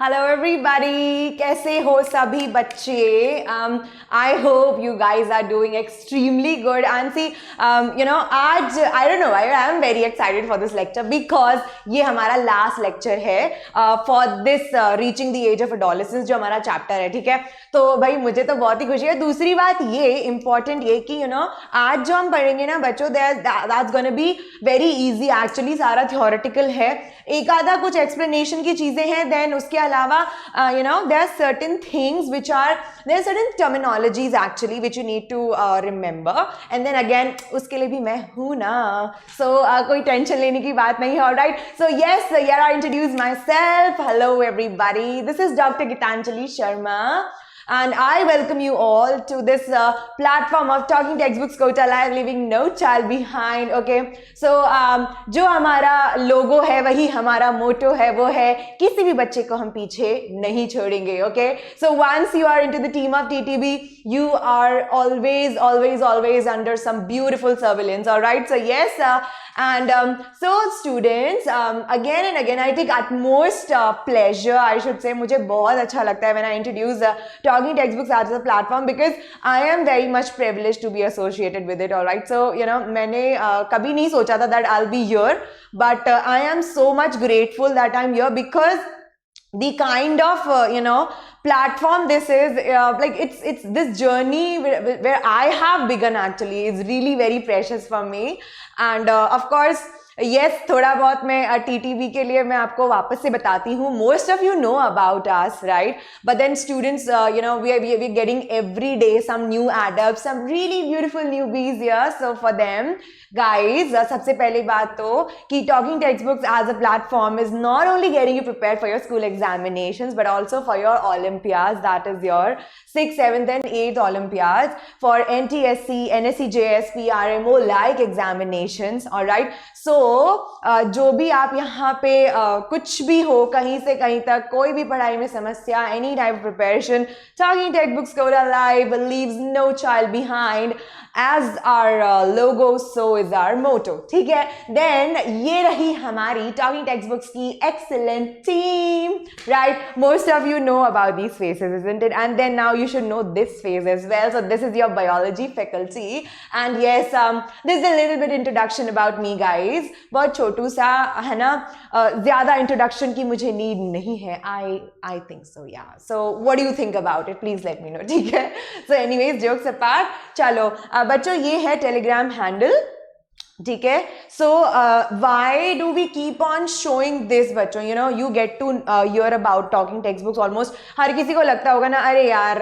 Hello everybody, कैसे हो सभी बच्चे? I hope you guys are doing extremely good and see आज I don't know, I am very excited for this lecture because ये हमारा last lecture है for this reaching the edge of adolescence जो हमारा चैप्टर है. ठीक है, तो भाई मुझे तो बहुत ही खुशी है. दूसरी बात ये इंपॉर्टेंट ये कि आज जो हम पढ़ेंगे ना बच्चों, that's gonna be very easy. Actually सारा थियोरेटिकल है, एक आधा कुछ एक्सप्लेनेशन की चीजें हैं. देन उसके अलावा there are certain things which are, there are certain terminologies actually which you need to remember, and then again उसके लिए भी मैं हूँ ना, so कोई टेंशन लेने की बात नहीं है. Alright, so yes, here I introduce myself. Hello everybody, this is Dr. Gitanjali Sharma and I welcome you all to this platform of Talking Textbooks Kota Live, leaving no child behind. Okay, so जो हमारा लोगो है वही हमारा मोटो है, वो है किसी भी बच्चे को हम पीछे नहीं छोड़ेंगे. Okay, so once you are into the team of TTB, you are always under some beautiful surveillance. All right, so yes, and so students, again and again I take utmost pleasure, I should say, मुझे बहुत अच्छा लगता है when I introduce Talking Textbooks as a platform because I am very much privileged to be associated with it. All right, so मैंने कभी नहीं सोचा था that I'll be here, but I am so much grateful that I'm here because the kind of platform this is, like it's this journey where I have begun actually is really very precious for me. And of course yes, थोड़ा बहुत मैं TTV के लिए मैं आपको वापस से बताती हूँ. Most of you know about us, right? But then students, we are getting every day some new adepts, some really beautiful newbies here. So for them guys, सबसे पहली बात तो कि Talking Textbooks as a platform is not only getting you prepared for your school examinations but also for your Olympiads, that is your 6th, 7th and 8th Olympiads, for NTSC, NSC, JSP, RMO like examinations. All right, so जो भी आप यहाँ पे कुछ भी हो, कहीं से कहीं तक कोई भी पढ़ाई में समस्या, any type of preparation, Talking Textbooks Kota Live leaves no child behind. As our logo, so is our motto. ठीक है, then ये रही हमारी Talking Textbooks की excellent team, right? Most of you know about these faces, isn't it? And then now you should know this face as well. So this is your biology faculty, and yes, this is a little bit introduction about me, guys. बहुत छोटू सा है ना, ज़्यादा introduction की मुझे need नहीं है. I think so, yeah. So what do you think about it? Please let me know. ठीक है. So anyways, jokes apart, चलो बच्चों ये है टेलीग्राम हैंडल. ठीक है, so why do we keep on showing this बच्चों? You get to hear about talking text books. Almost हर किसी को लगता होगा ना, अरे यार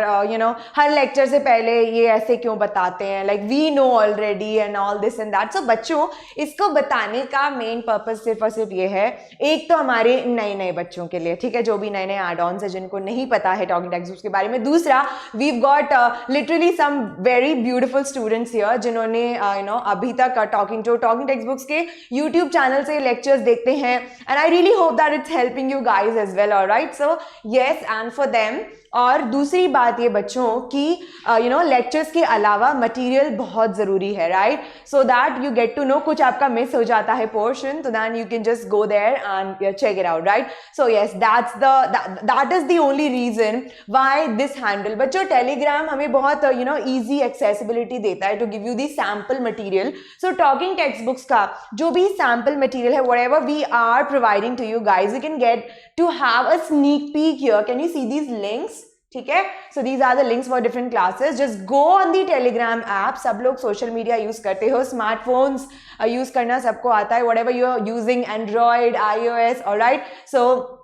हर लेक्चर से पहले ये ऐसे क्यों बताते हैं, like we know already and all this and that. So बच्चों, इसको बताने का मेन पर्पज सिर्फ और सिर्फ ये है, एक तो हमारे नए नए बच्चों के लिए, ठीक है, जो भी नए नए एड ऑन्स है जिनको नहीं पता है टॉकिंग टेक्स्ट बुक्स के बारे में. दूसरा, we've got literally some very beautiful students here जिन्होंने अभी तक टॉकिंग टेक्स्ट बुक्स के YouTube चैनल से लेक्चर्स देखते हैं, and I really hope that it's helping you guys as well. Alright, so yes, and for them. और दूसरी बात ये बच्चों कि लेक्चर्स के अलावा मटेरियल बहुत ज़रूरी है, right? So that you get to know, कुछ आपका मिस हो जाता है पोर्शन, तो then you can just go there and check it out, right? So yes, that is the only reason why this handle. बच्चों, टेलीग्राम हमें बहुत easy accessibility देता है to give you the sample material. So Talking text books का जो भी sample material है, whatever we are providing to you guys, you can get to have a sneak peek here. Can you see these links? ठीक है, so these are the links for different classes. Just go on the Telegram app. सब लोग social media use करते हो, smartphones use करना सबको आता है, whatever you are using, Android, iOS, alright. So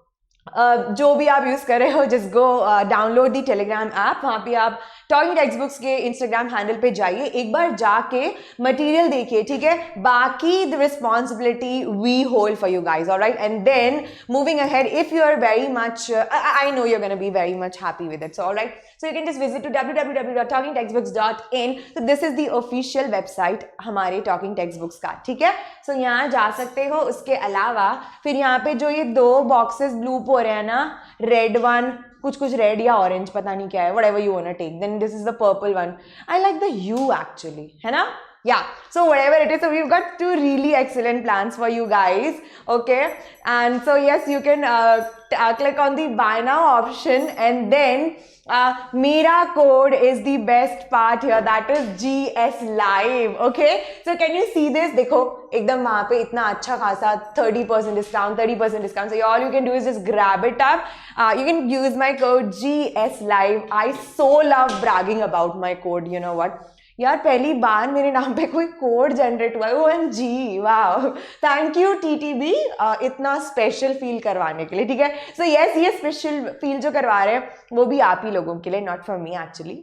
जो भी आप यूज कर रहे हो, just go download the Telegram app. वहाँ पे आप टॉकिंग टेक्स्ट बुक्स के इंस्टाग्राम हैंडल पे जाइए, एक बार जाके मटेरियल देखिए, ठीक है? बाकी the responsibility we hold for you guys. Alright, and then moving ahead, if you are very much, I know you are gonna be very much happy with it. So alright, so you can just visit to www.talkingtextbooks.in. so this is the official website हमारे Talking Textbooks का, ठीक है? so यहाँ जा सकते हो. उसके अलावा फिर यहाँ पे जो ये दो बॉक्सेस ब्लू हो रहे हैं ना, रेड वन, कुछ रेड या ऑरेंज, पता नहीं क्या है, whatever you wanna take, then this is the purple one. I like the hue actually, है ना? Yeah, so whatever it is, so we've got two really excellent plans for you guys, okay? And so yes, you can click on the buy now option, and then Mera code is the best part here, that is GS Live, okay? So can you see this? देखो एकदम वहाँ पे इतना अच्छा खासा 30% discount. So all you can do is just grab it up. You can use my code GS Live. I so love bragging about my code. You know what? यार पहली बार मेरे नाम पे कोई कोड जनरेट हुआ है, OMG, wow, thank you TTB इतना special feel करवाने के लिए, ठीक है? सो यस, ये स्पेशल फील जो करवा रहे हैं वो भी आप ही लोगों के लिए, नॉट फॉर मी एक्चुअली,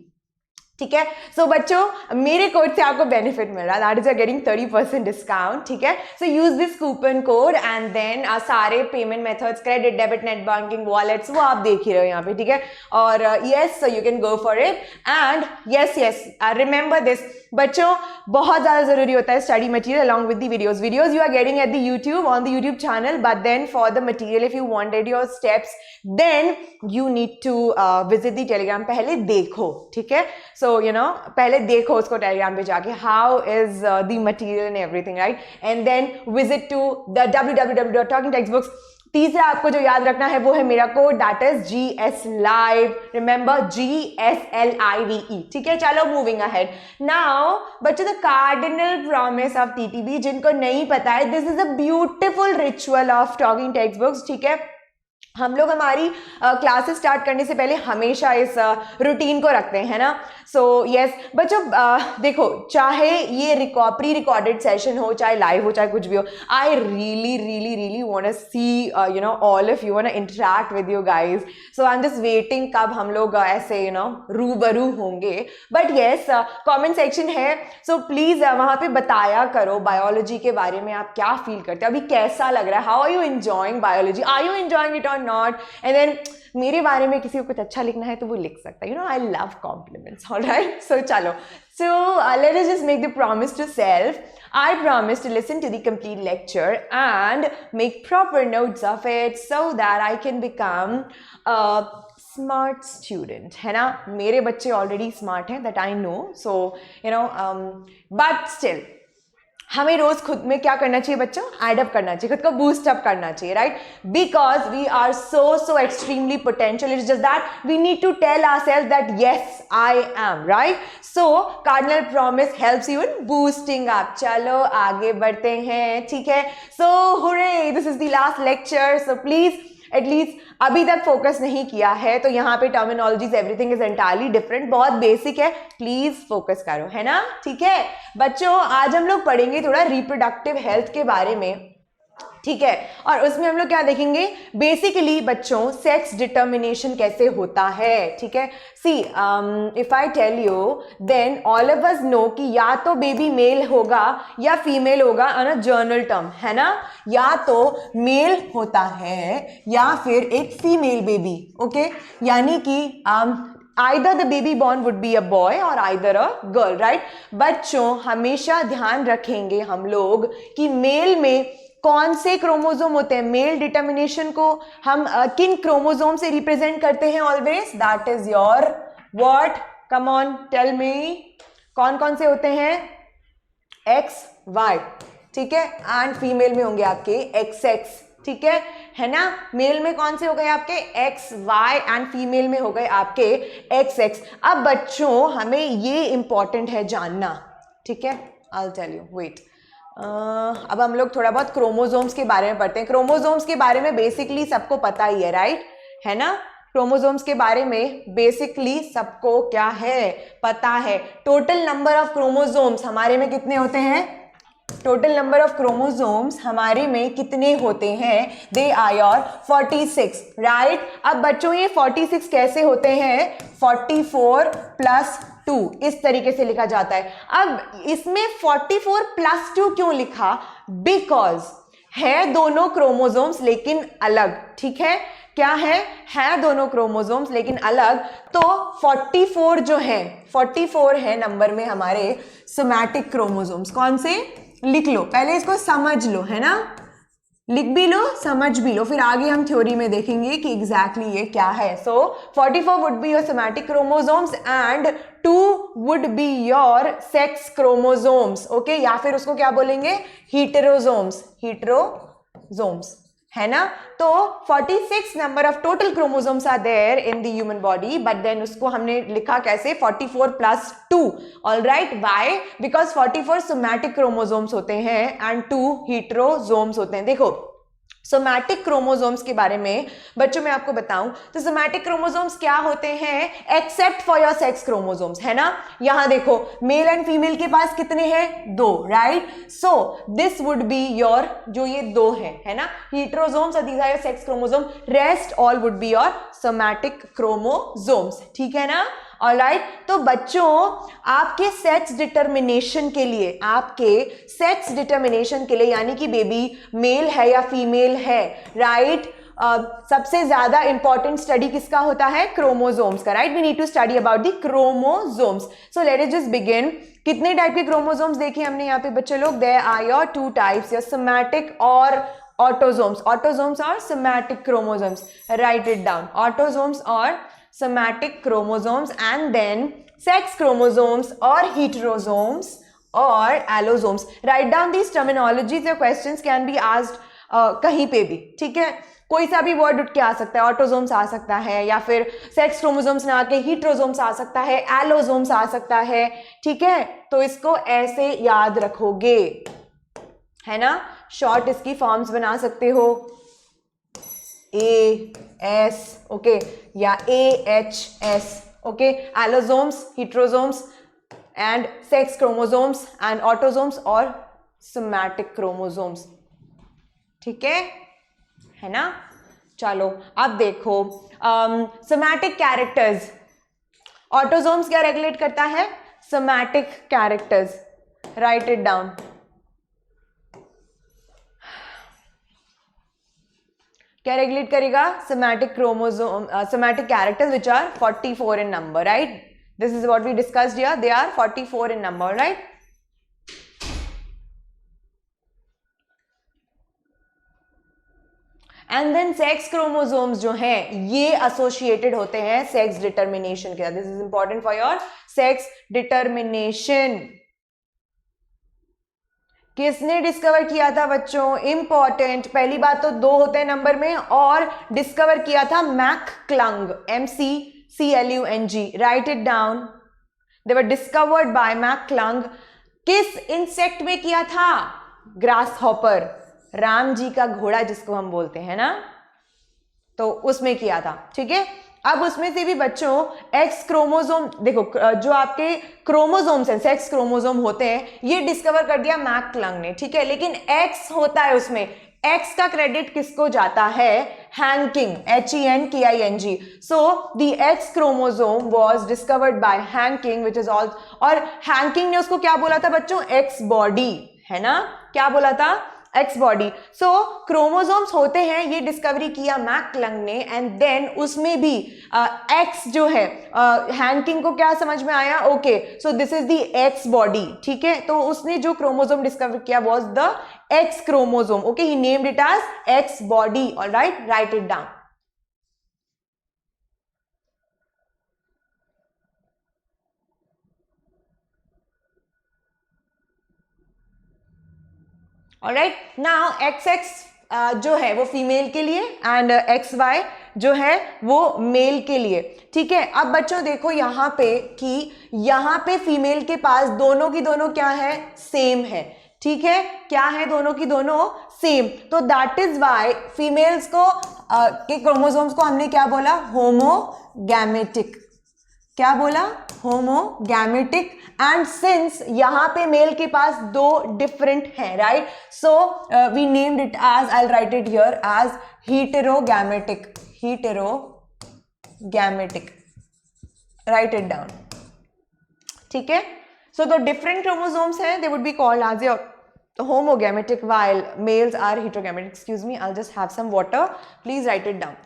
ठीक है? सो बच्चों मेरे कोड से आपको बेनिफिट मिल रहा है, that is a getting 30% discount, ठीक है? So use this coupon code and then सारे payment methods, credit, debit, net banking, wallets, वो आप देख ही रहे हो यहाँ पे, ठीक है? और yes, so you can go for it and yes remember this बच्चों, बहुत ज़्यादा ज़रूरी होता है study material along with the videos you are getting at the YouTube on the YouTube channel, but then for the material if you wanted your steps then you need to visit the Telegram, पहले देखो, ठीक है? So you know पहले देखो उसको Telegram पे जाके, how is the material and everything, right? And then visit to the www.talkingtextbooks. तीसरा आपको जो याद रखना है वो है मेरा code, that is GS Live, remember GSLIVE, ठीक है? चलो मूविंग अहेड नाउ बच्चों, the cardinal promise of TTB, जिनको नहीं पता है, this is a beautiful ritual of talking text books, ठीक है? हम लोग हमारी क्लासेस स्टार्ट करने से पहले हमेशा इस रूटीन को रखते हैं ना. सो यस बच्चों, देखो चाहे ये प्री रिकॉर्डेड सेशन हो, चाहे लाइव हो, चाहे कुछ भी हो, I really want to see you know all of you, want to interact with you guys. So I am just waiting कब हम लोग ऐसे यू नो रूबरू होंगे. बट यस कमेंट सेक्शन है, सो प्लीज वहाँ पे बताया करो बायोलॉजी के बारे में आप क्या फील करते हो, अभी कैसा लग रहा है, how are you enjoying biology, are you enjoying it और नॉट. एंड देन मेरे बारे में किसी को कुछ अच्छा लिखना है तो वो लिख सकता है, you know I love compliments, alright? So चलो, so let us just make the promise to self. I promise to listen to the complete lecture and make proper notes of it so that I can become a smart student, है ना? मेरे बच्चे already smart हैं, that I know, so you know but still हमें रोज खुद में क्या करना चाहिए बच्चों? एडअप करना चाहिए, खुद को बूस्ट अप करना चाहिए, right? Because we are so extremely potential. It's just that we need to tell ourselves that yes I am, right? So cardinal promise helps you in boosting up. चलो आगे बढ़ते हैं, ठीक है? So hurray, this is the last lecture. So please at least अभी तक focus नहीं किया है तो यहाँ पे terminologies everything is entirely different, बहुत बेसिक है, प्लीज फोकस करो, है ना? ठीक है बच्चों, आज हम लोग पढ़ेंगे थोड़ा रिप्रोडक्टिव हेल्थ के बारे में, ठीक है? और उसमें हम लोग क्या देखेंगे? बेसिकली बच्चों सेक्स डिटर्मिनेशन कैसे होता है, ठीक है? See if I tell you then all of us know कि या तो बेबी मेल होगा या फीमेल होगा ऑन अ जर्नल टर्म, है ना? या तो मेल होता है या फिर एक फीमेल बेबी, ओके? यानी कि either the baby born would be a boy or either a girl, right? बच्चों हमेशा ध्यान रखेंगे हम लोग कि मेल में कौन से क्रोमोसोम होते हैं. मेल डिटर्मिनेशन को हम किन क्रोमोसोम से रिप्रेजेंट करते हैं always? That is your what? Come on tell me, कौन कौन से होते हैं? एक्स वाई, ठीक है? एंड फीमेल में होंगे आपके एक्स एक्स, ठीक है ना? मेल में कौन से हो गए आपके? एक्स वाई, एंड फीमेल में हो गए आपके एक्स एक्स. अब बच्चों हमें ये इंपॉर्टेंट है जानना, ठीक है? I will tell you, wait. अब हम लोग थोड़ा बहुत क्रोमोसोम्स के बारे में पढ़ते हैं. क्रोमोसोम्स के बारे में बेसिकली सबको पता ही है, राइट? है ना? क्रोमोसोम्स के बारे में बेसिकली सबको क्या है? पता है. टोटल नंबर ऑफ क्रोमोसोम्स हमारे में कितने होते हैं? टोटल नंबर ऑफ क्रोमोसोम्स हमारे में कितने होते हैं? They are your 46, right? अब बच्चों ये 46 कैसे होते हैं? 44 प्लस 2 इस तरीके से लिखा जाता है. अब इसमें 44 प्लस 2 क्यों लिखा? बिकॉज है दोनों क्रोमोसोम्स लेकिन अलग, ठीक है? क्या है दोनों क्रोमोसोम्स लेकिन अलग. तो 44 जो है, 44 है नंबर में हमारे सोमैटिक क्रोमोसोम्स. कौन से? लिख लो, पहले इसको समझ लो, है ना? लिख भी लो, समझ भी लो, फिर आगे हम थ्योरी में देखेंगे कि एग्जैक्टली ये क्या है. सो 44 would be your somatic chromosomes and 2 would be your sex chromosomes. Okay, या फिर उसको क्या बोलेंगे, हीटेरोसोम्स. हीटेरोसोम्स है ना. तो 46 number of total chromosomes are there in the human body, but then उसको हमने लिखा कैसे, 44 plus 2. All right, why, because 44 somatic chromosomes होते हैं एंड 2 हीटेरोसोम्स होते हैं. देखो सोमैटिक क्रोमोसोम्स के बारे में बच्चों मैं आपको बताऊं तो सोमैटिक क्रोमोसोम्स क्या होते हैं except for your sex chromosomes, है ना. यहां देखो मेल एंड फीमेल के पास कितने हैं, 2, right. So this would be your, जो ये 2 है ना, हीटेरोसोम्स और these are your sex chromosome, rest all would be your somatic chromosomes. ठीक है ना. ऑलराइट, तो बच्चों आपके सेक्स डिटर्मिनेशन के लिए, आपके सेक्स डिटर्मिनेशन के लिए, यानी कि बेबी मेल है या फीमेल है, राइट, सबसे ज्यादा इंपॉर्टेंट स्टडी किसका होता है, क्रोमोसोम्स का, right. We need to study about the chromosomes. So let us just begin. कितने टाइप के क्रोमोसोम्स देखे हमने यहाँ पे बच्चे लोग, there are your 2 types, your somatic और ऑटोसोम्स. ऑटोसोम्स और somatic chromosomes, write it down. Autosomes और somatic chromosomes, and then sex chromosomes or heterosomes or allosomes. Write down these terminologies. Your questions can be asked कहीं पे भी, ठीक है. कोई सा भी वर्ड उठ के आ सकता है, ऑटोसोम्स आ सकता है, या फिर सेक्स क्रोमोसोम्स ना आके हीटेरोसोम्स आ सकता है, एलोसोम्स आ सकता है, ठीक है. तो इसको ऐसे याद रखोगे, है ना. शॉर्ट इसकी फॉर्म्स बना सकते हो, AS, ओके, या AHS, okay. Allosomes, heterosomes and sex chromosomes and autosomes और somatic chromosomes. ठीक है ना. चलो अब देखो somatic characters. ऑटोसोम्स क्या रेगुलेट करता है, somatic characters. Write it down. क्या रेगुलेट करेगा, somatic chromosome, somatic characters which are 44 in number, right. This is what we discussed here, they are 44 in number, right. And then sex chromosomes जो हैं ये associated होते हैं sex determination के साथ. This is important for your sex determination. किसने discover किया था बच्चों, इंपॉर्टेंट. पहली बात तो 2 होते हैं नंबर में, और डिस्कवर किया था McClung, MCCLUNG. Write it down. They were discovered by McClung. किस इंसेक्ट में किया था, ग्रास हॉपर, राम जी का घोड़ा जिसको हम बोलते हैं ना, तो उसमें किया था. ठीक है. अब उसमें से भी बच्चों एक्स क्रोमोसोम, देखो जो आपके क्रोमोसोम्स हैं, सेक्स क्रोमोसोम होते हैं, ये डिस्कवर कर दिया मैकक्लंग ने, ठीक है. लेकिन एक्स होता है उसमें, एक्स का क्रेडिट किसको जाता है, Henking, HENKING. So the X chromosome was discovered by Henking, which is all. और हैंकिंग ने उसको क्या बोला था बच्चों, एक्स बॉडी, है ना. क्या बोला था, एक्स बॉडी. सो क्रोमोसोम्स होते हैं, ये डिस्कवरी किया मैकक्लंग ने, एंड देन उसमें भी एक्स जो है, हैंकिंग को क्या समझ में आया, okay, so this is the X body, ठीक है. तो उसने जो क्रोमोसोम डिस्कवर किया was the X chromosome, okay, he named it as X body. Alright, write it down. Alright, now XX जो है वो फीमेल के लिए, एंड XY जो है वो मेल के लिए. ठीक है. अब बच्चों देखो यहां पे कि यहां पे फीमेल के पास दोनों की दोनों क्या है, सेम है. ठीक है. क्या है, दोनों की दोनों सेम. तो दैट इज वाई फीमेल्स को के क्रोमोसोम्स को हमने क्या बोला, होमोगैमेटिक. क्या बोला, होमोगैमेटिक. एंड सिंस यहां पे मेल के पास 2 डिफरेंट हैं, right, so we named it as, I will write it here as heterogamitic. heterogamitic. Write it down. ठीक है. सो द डिफरेंट क्रोमोसोम्स हैं, they would be called as your homogamitic while males are heterogamitic. Excuse me, I'll just have some water. Please write it down.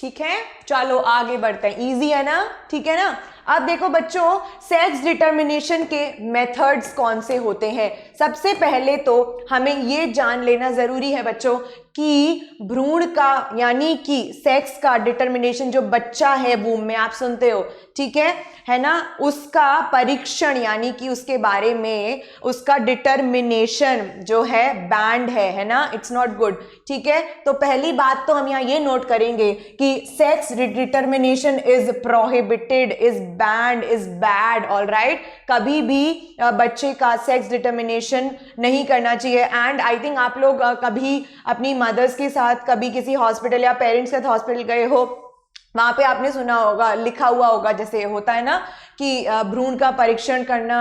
ठीक है, चलो आगे बढ़ते हैं, easy है ना, ठीक है ना। अब देखो बच्चों, सेक्स डिटर्मिनेशन के मेथड्स कौन से होते हैं। सबसे पहले तो हमें ये जान लेना जरूरी है बच्चों कि भ्रूण का यानी कि सेक्स का डिटर्मिनेशन, जो बच्चा है वूम में, आप सुनते हो, ठीक है ना, उसका परीक्षण यानी कि उसके बारे में उसका डिटर्मिनेशन जो है बैंड है ना, इट्स नॉट गुड, ठीक है। तो पहली बात तो हम यहाँ ये नोट करेंगे कि sex determination is prohibited, is band, is bad, all right. कभी भी बच्चे का सेक्स डिटर्मिनेशन नहीं करना चाहिए। एंड आई थिंक आप लोग कभी अपनी मदर्स के साथ कभी किसी हॉस्पिटल या पेरेंट्स के साथ हॉस्पिटल गए हो, वहां पे आपने सुना होगा, लिखा हुआ होगा, जैसे होता है ना कि भ्रूण का परीक्षण करना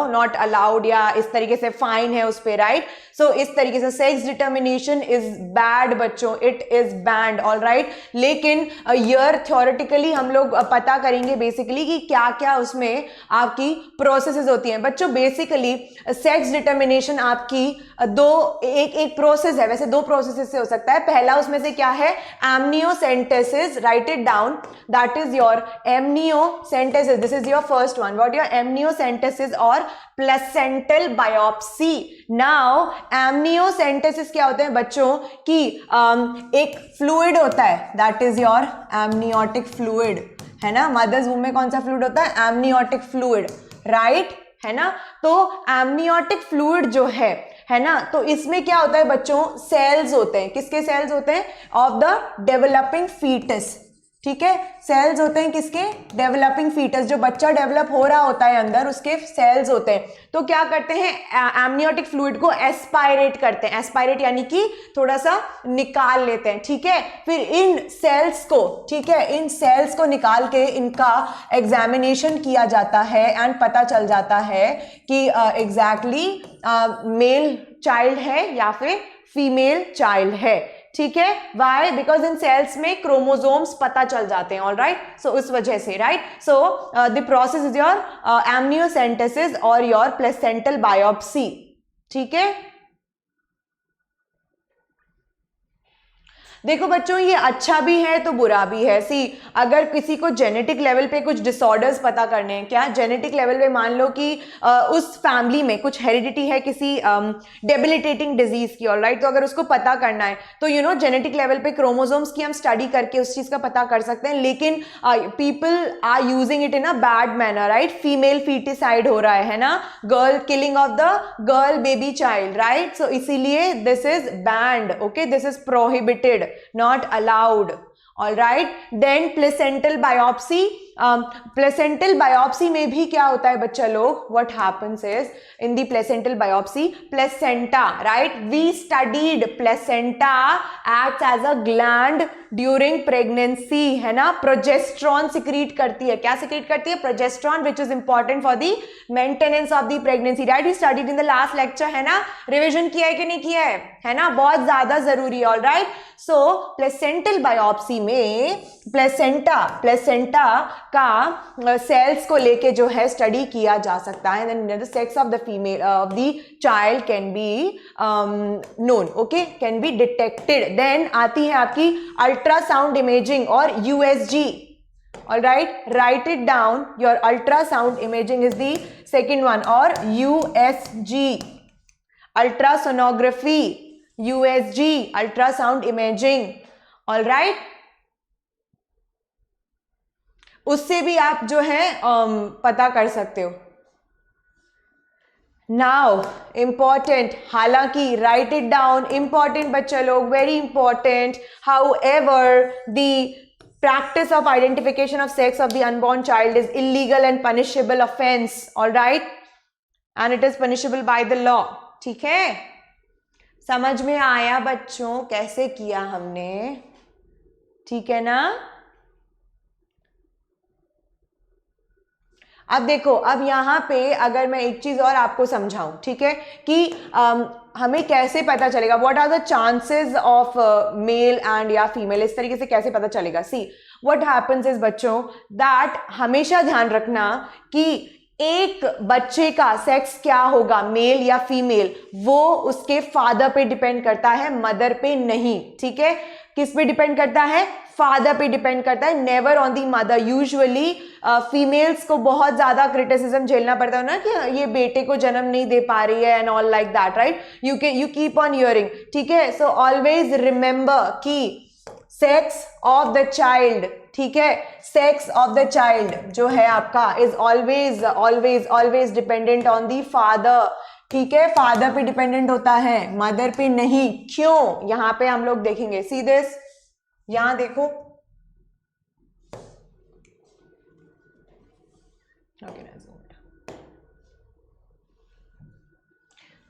नॉट अलाउड, या इस तरीके से फाइन है उस पे, राइट। सो इस तरीके से सेक्स डिटर्मिनेशन इज बैड बच्चों, it is band, all right. लेकिन ईयर थ्योरेटिकली हम लोग पता करेंगे बेसिकली कि क्या क्या उसमें आपकी प्रोसेसेस होती हैं बच्चों। बेसिकली सेक्स डिटर्मिनेशन आपकी एक प्रोसेस है, वैसे 2 प्रोसेसेस से हो सकता है। पहला उसमें से क्या है, amniocentesis, right it down, that is your amniocentesis, this is your first one, what your amniocentesis और प्लेसेंटल बायोप्सी। नाउ एमनियोसेंटेसिस क्या होते हैं बच्चों कि एक फ्लूइड होता है, that is your amniotic fluid, है ना। मदर्स वूम में कौन सा फ्लूइड होता है, एमनियोटिक फ्लूइड, राइट, है ना। तो एमनियोटिक फ्लूइड जो है ना, तो इसमें क्या होता है बच्चों, सेल्स होते हैं, किसके सेल्स होते हैं, ऑफ द डेवलपिंग फीटस, ठीक है। सेल्स होते हैं किसके, डेवलपिंग फीटस, जो बच्चा डेवलप हो रहा होता है अंदर, उसके सेल्स होते हैं। तो क्या करते हैं, एमनियोटिक फ्लूइड को एस्पायरेट करते हैं, एस्पायरेट यानी कि थोड़ा सा निकाल लेते हैं, ठीक है। फिर इन सेल्स को, ठीक है, इन सेल्स को निकाल के इनका एग्जामिनेशन किया जाता है एंड पता चल जाता है कि एग्जैक्टली मेल चाइल्ड है या फिर फीमेल चाइल्ड है, ठीक है। वाई, बिकॉज इन सेल्स में क्रोमोसोम्स पता चल जाते हैं, ऑल राइट। सो उस वजह से, right. So the process is your amniocentesis और योर प्लेसेंटल बायोप्सी, ठीक है। देखो बच्चों, ये अच्छा भी है तो बुरा भी है। सी, अगर किसी को जेनेटिक लेवल पे कुछ डिसऑर्डर्स पता करने हैं, क्या जेनेटिक लेवल पे मान लो कि उस फैमिली में कुछ हेरिडिटी है किसी डेबिलिटेटिंग डिजीज की, ऑलराइट, तो अगर उसको पता करना है तो जेनेटिक लेवल पे क्रोमोसोम्स की हम स्टडी करके उस चीज का पता कर सकते हैं। लेकिन people are using it in a bad manner, right. Female foeticide हो रहा है ना, girl killing of the girl baby child, right. So इसीलिए this is banned, okay, this is prohibited, not allowed, all right। then placental biopsy, placental biopsy में भी क्या होता है बच्चा लोग, what happens is in the placental biopsy, placenta, right, we studied placenta acts as a gland during pregnancy, है ना। Progesterone secrete करती है, क्या सिक्रीट करती है, progesterone, which is important for the maintenance of the pregnancy, right, we studied in the last lecture, है ना। Revision किया है कि नहीं किया है ना, बहुत ज्यादा जरूरी है, all right. So placental biopsy में प्लेसेंटा का सेल्स को लेके जो है स्टडी किया जा सकता है, then the sex of the female of the child can be known, okay, can be detected. Then आती है आपकी अल्ट्रासाउंड इमेजिंग और USG, all right, write it down, your ultrasound imaging is the second one, or USG, ultrasonography, USG, ultrasound imaging, all right। उससे भी आप जो है पता कर सकते हो। नाउ इंपॉर्टेंट, हालांकि राइट इट डाउन, इंपॉर्टेंट बच्चा लोग, very important. How ever the practice of identification of sex of the unborn child is illegal and punishable offense, all right, and it is punishable by the law, ठीक है। समझ में आया बच्चों कैसे किया हमने, ठीक है ना। अब देखो, अब यहाँ पे अगर मैं एक चीज और आपको समझाऊं, ठीक है, कि हमें कैसे पता चलेगा, what are the chances of male and या फीमेल, इस तरीके से कैसे पता चलेगा। सी, व्हाट हैपेंस इज बच्चों, दैट हमेशा ध्यान रखना कि एक बच्चे का सेक्स क्या होगा, मेल या फीमेल, वो उसके फादर पे डिपेंड करता है, मदर पे नहीं, ठीक है। किस पे डिपेंड करता है, फादर पे डिपेंड करता है, never on the mother. Usually females को बहुत ज्यादा क्रिटिसिज्म झेलना पड़ता है ना कि ये बेटे को जन्म नहीं दे पा रही है and all like that, right? You keep on hearing, ठीक है? सो ऑलवेज रिमेंबर कि सेक्स ऑफ द चाइल्ड, ठीक है, सेक्स ऑफ द चाइल्ड जो है आपका is always always always dependent on the father, ठीक है? फादर पे डिपेंडेंट होता है, मदर पे नहीं। क्यों? यहां पे हम लोग देखेंगे, सी दिस, यहां देखो,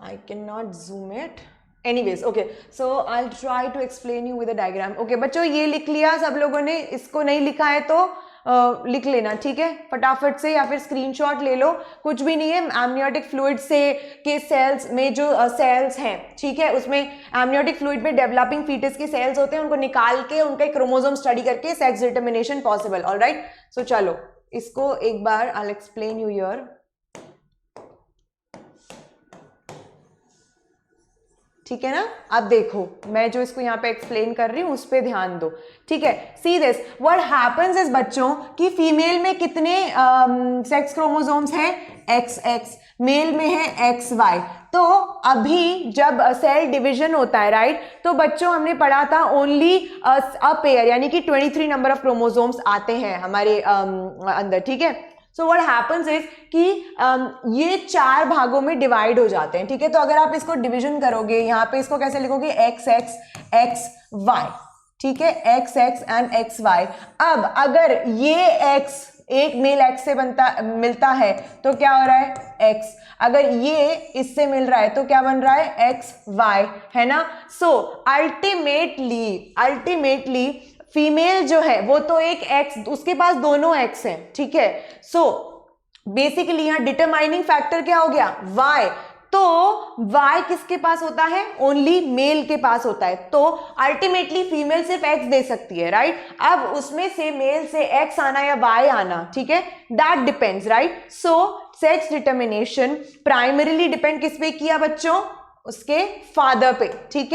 I cannot zoom it. Anyways, okay, so I'll try to explain you with a diagram. Okay, बच्चों ये लिख लिया सब लोगों ने, इसको नहीं लिखा है तो लिख लेना, ठीक है, फटाफट से, या फिर स्क्रीनशॉट ले लो, कुछ भी नहीं है। एमनियोटिक फ्लूइड से के सेल्स में जो सेल्स हैं, ठीक है, उसमें एमनियोटिक फ्लूइड में डेवलपिंग फीटस के सेल्स होते हैं, उनको निकाल के उनका क्रोमोसोम स्टडी करके sex determination possible. Alright, so चलो इसको एक बार I will explain you here, ठीक है ना? अब देखो मैं जो इसको यहाँ पे एक्सप्लेन कर रही हूँ उस पे ध्यान दो, ठीक है? See this, what happens is बच्चों कि फीमेल में कितने सेक्स क्रोमोसोम्स हैं? XX, मेल में है XY। तो अभी जब सेल डिवीजन होता है, राइट, तो बच्चों हमने पढ़ा था ओनली अ पेयर, यानी कि 23 नंबर ऑफ क्रोमोसोम्स आते हैं हमारे अंदर, ठीक है? सो व्हाट हैपेंस इज कि ये 4 भागों में डिवाइड हो जाते हैं, ठीक है? तो अगर आप इसको डिवीजन करोगे, यहाँ पे इसको कैसे लिखोगे? XX XY, ठीक है, XX एंड XY। अब अगर ये X एक मेल X से मिलता है तो क्या हो रहा है? X। अगर ये इससे मिल रहा है तो क्या बन रहा है? XY, है ना? सो अल्टीमेटली फीमेल जो है वो तो एक X, उसके पास दोनों X हैं, ठीक है? सो बेसिकली यहाँ डिटरमाइनिंग फैक्टर क्या हो गया? Y। तो Y किसके पास होता है? ओनली मेल के पास होता है। तो अल्टीमेटली फीमेल सिर्फ X दे सकती है, राइट? अब उसमें से मेल से X आना या Y आना, ठीक है, that depends, right? So sex determination primarily depend किस पे किया बच्चों? उसके फादर पे, ठीक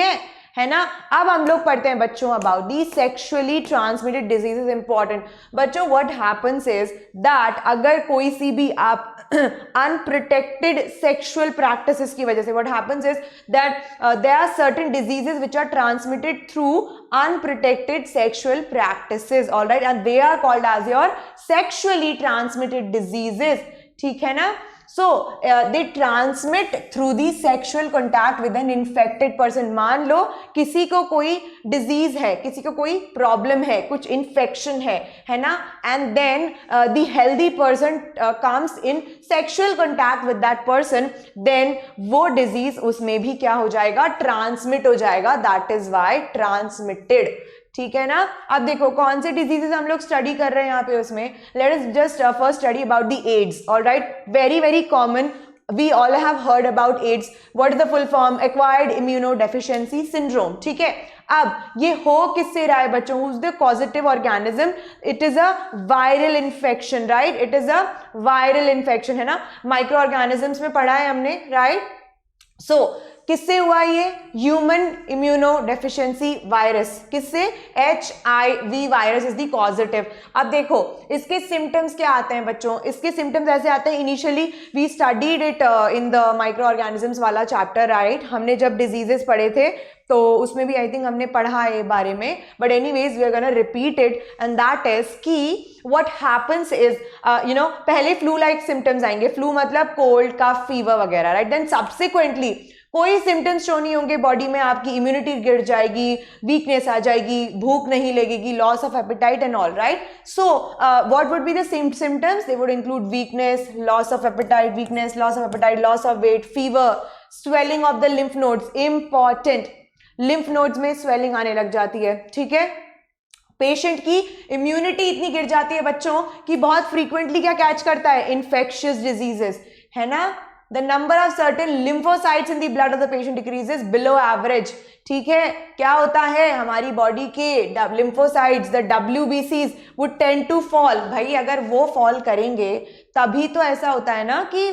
है ना? अब हम लोग पढ़ते हैं बच्चों about the sexually transmitted diseases. Important बच्चों, व्हाट हैपेंस इज दैट अगर कोई सी भी आप अनप्रोटेक्टेड सेक्सुअल प्रैक्टिसेस की वजह से, what happens is that there are certain diseases which are transmitted through unprotected sexual practices, alright, and they are called as your sexually transmitted diseases, ठीक है ना? So they transmit through the sexual contact with an infected person. मान लो किसी को कोई disease है, किसी को कोई प्रॉब्लम है, कुछ इन्फेक्शन है ना? And then the healthy person comes in sexual contact with that person, then वो डिजीज उसमें भी क्या हो जाएगा? ट्रांसमिट हो जाएगा। दैट इज वाई ट्रांसमिटेड, ठीक है ना? अब देखो कौन से डिजीजेस हम लोग स्टडी कर रहे हैं यहाँ पे, उसमें let us just first study about the AIDS, alright, very very common, we all have heard about AIDS. What is the full form? Acquired immunodeficiency syndrome, ठीक है? अब ये हो किससे रहा है बच्चों? Who is the causative organism? It is a viral infection, right? It is a viral infection, है ना? माइक्रो ऑर्गेनिजम्स में पढ़ा है हमने, राइट? सो किससे हुआ ये? Human immunodeficiency virus. किससे? HIV virus is the causative. अब देखो इसके सिम्टम्स क्या आते हैं बच्चों? इसके सिम्टम्स ऐसे आते हैं, initially we studied it in the microorganisms वाला चैप्टर, राइट? हमने जब डिजीजेस पढ़े थे तो उसमें भी आई थिंक हमने पढ़ा है बारे में, but anyways we are gonna repeat it, and that is कि व्हाट हैपेंस इज पहले फ्लू लाइक सिम्टम्स आएंगे, फ्लू मतलब कोल्ड का फीवर वगैरह, राइट? देन सब्सिक्वेंटली कोई सिम्टम्स शो नहीं होंगे बॉडी में, आपकी इम्यूनिटी गिर जाएगी, वीकनेस आ जाएगी, भूख नहीं लगेगी, loss of appetite and all, right? So what would be the symptoms? They would include weakness, loss of appetite, weakness, loss of appetite, loss of weight, fever, swelling of the lymph nodes, important, lymph nodes में swelling आने लग जाती है, ठीक है? Patient की immunity इतनी गिर जाती है बच्चों कि बहुत फ्रीक्वेंटली क्या कैच करता है? इन्फेक्शियस डिजीजेस, है ना? The number of certain lymphocytes in the blood of the patient decreases below average, ठीक है? क्या होता है हमारी बॉडी के lymphocytes, the WBCs would tend to fall। भाई अगर वो फॉल करेंगे तभी तो ऐसा होता है ना कि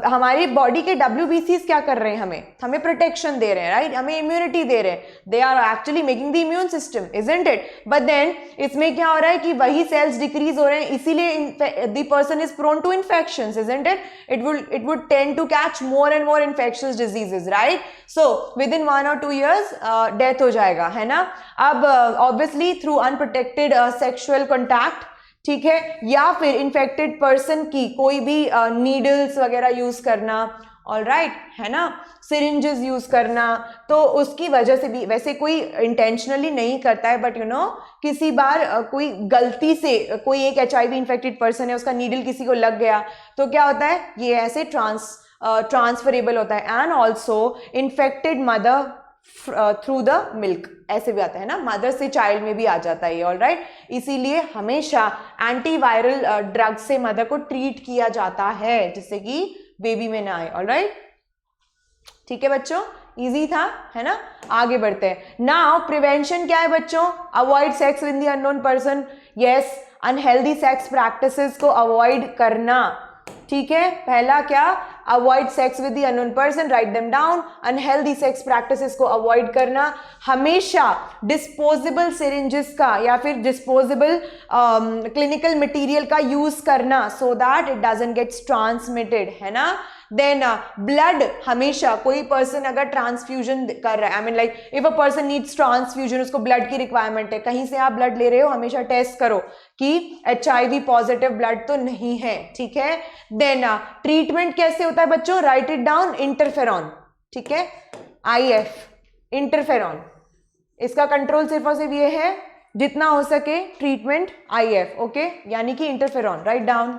हमारी बॉडी के WBCs क्या कर रहे हैं, हमें प्रोटेक्शन दे रहे हैं, राइट, हमें इम्यूनिटी दे रहे हैं, they are actually making the immune system, isn't it? But then इसमें क्या हो रहा है कि वही सेल्स डिक्रीज हो रहे हैं, इसीलिए the person is prone to infections, isn't it? It would tend to catch more and more infectious diseases, right? So within 1 or 2 years death हो जाएगा, है ना? अब obviously through unprotected sexual contact, ठीक है, या फिर इन्फेक्टेड पर्सन की कोई भी नीडल्स वगैरह यूज करना, ऑल राइट, है ना, सिरिंजेस यूज करना, तो उसकी वजह से भी, वैसे कोई इंटेंशनली नहीं करता है, बट यू नो किसी बार कोई गलती से कोई एक HIV इन्फेक्टेड पर्सन है, उसका नीडल किसी को लग गया, तो क्या होता है, ये ऐसे ट्रांसफरेबल होता है। And also infected mother through the milk, ऐसे भी आता है ना, मदर से चाइल्ड में भी आ जाता है ये, ऑल राइट? इसीलिए हमेशा एंटीवायरल ड्रग से मदर को ट्रीट किया जाता है, जिससे कि बेबी में ना आए, ऑल राइट? ठीक है बच्चों, इजी था, है ना? आगे बढ़ते हैं। नाउ प्रिवेंशन क्या है बच्चों? Avoid sex with the unknown person. Yes, unhealthy sex practices को अवॉइड करना, ठीक है? पहला क्या? Avoid sex with the unknown person, right them down. Unhealthy sex practices को अवॉइड करना, हमेशा डिस्पोजेबल सिरिंजेस का या फिर डिस्पोजेबल क्लिनिकल मटेरियल का यूज करना, so that it doesn't gets transmitted, है ना? देन ब्लड, हमेशा कोई पर्सन अगर ट्रांसफ्यूजन कर रहा है, I mean like if a person needs transfusion, उसको ब्लड की रिक्वायरमेंट है, कहीं से आप ब्लड ले रहे हो, हमेशा टेस्ट करो कि HIV पॉजिटिव ब्लड तो नहीं है, ठीक है? देन ट्रीटमेंट कैसे होता है बच्चों? राइट इट डाउन, इंटरफेरॉन, ठीक है? IF, इंटरफेरॉन, इसका कंट्रोल सिर्फ और सिर्फ ये है, जितना हो सके ट्रीटमेंट IF, ओके, यानी कि इंटरफेरॉन, राइट डाउन।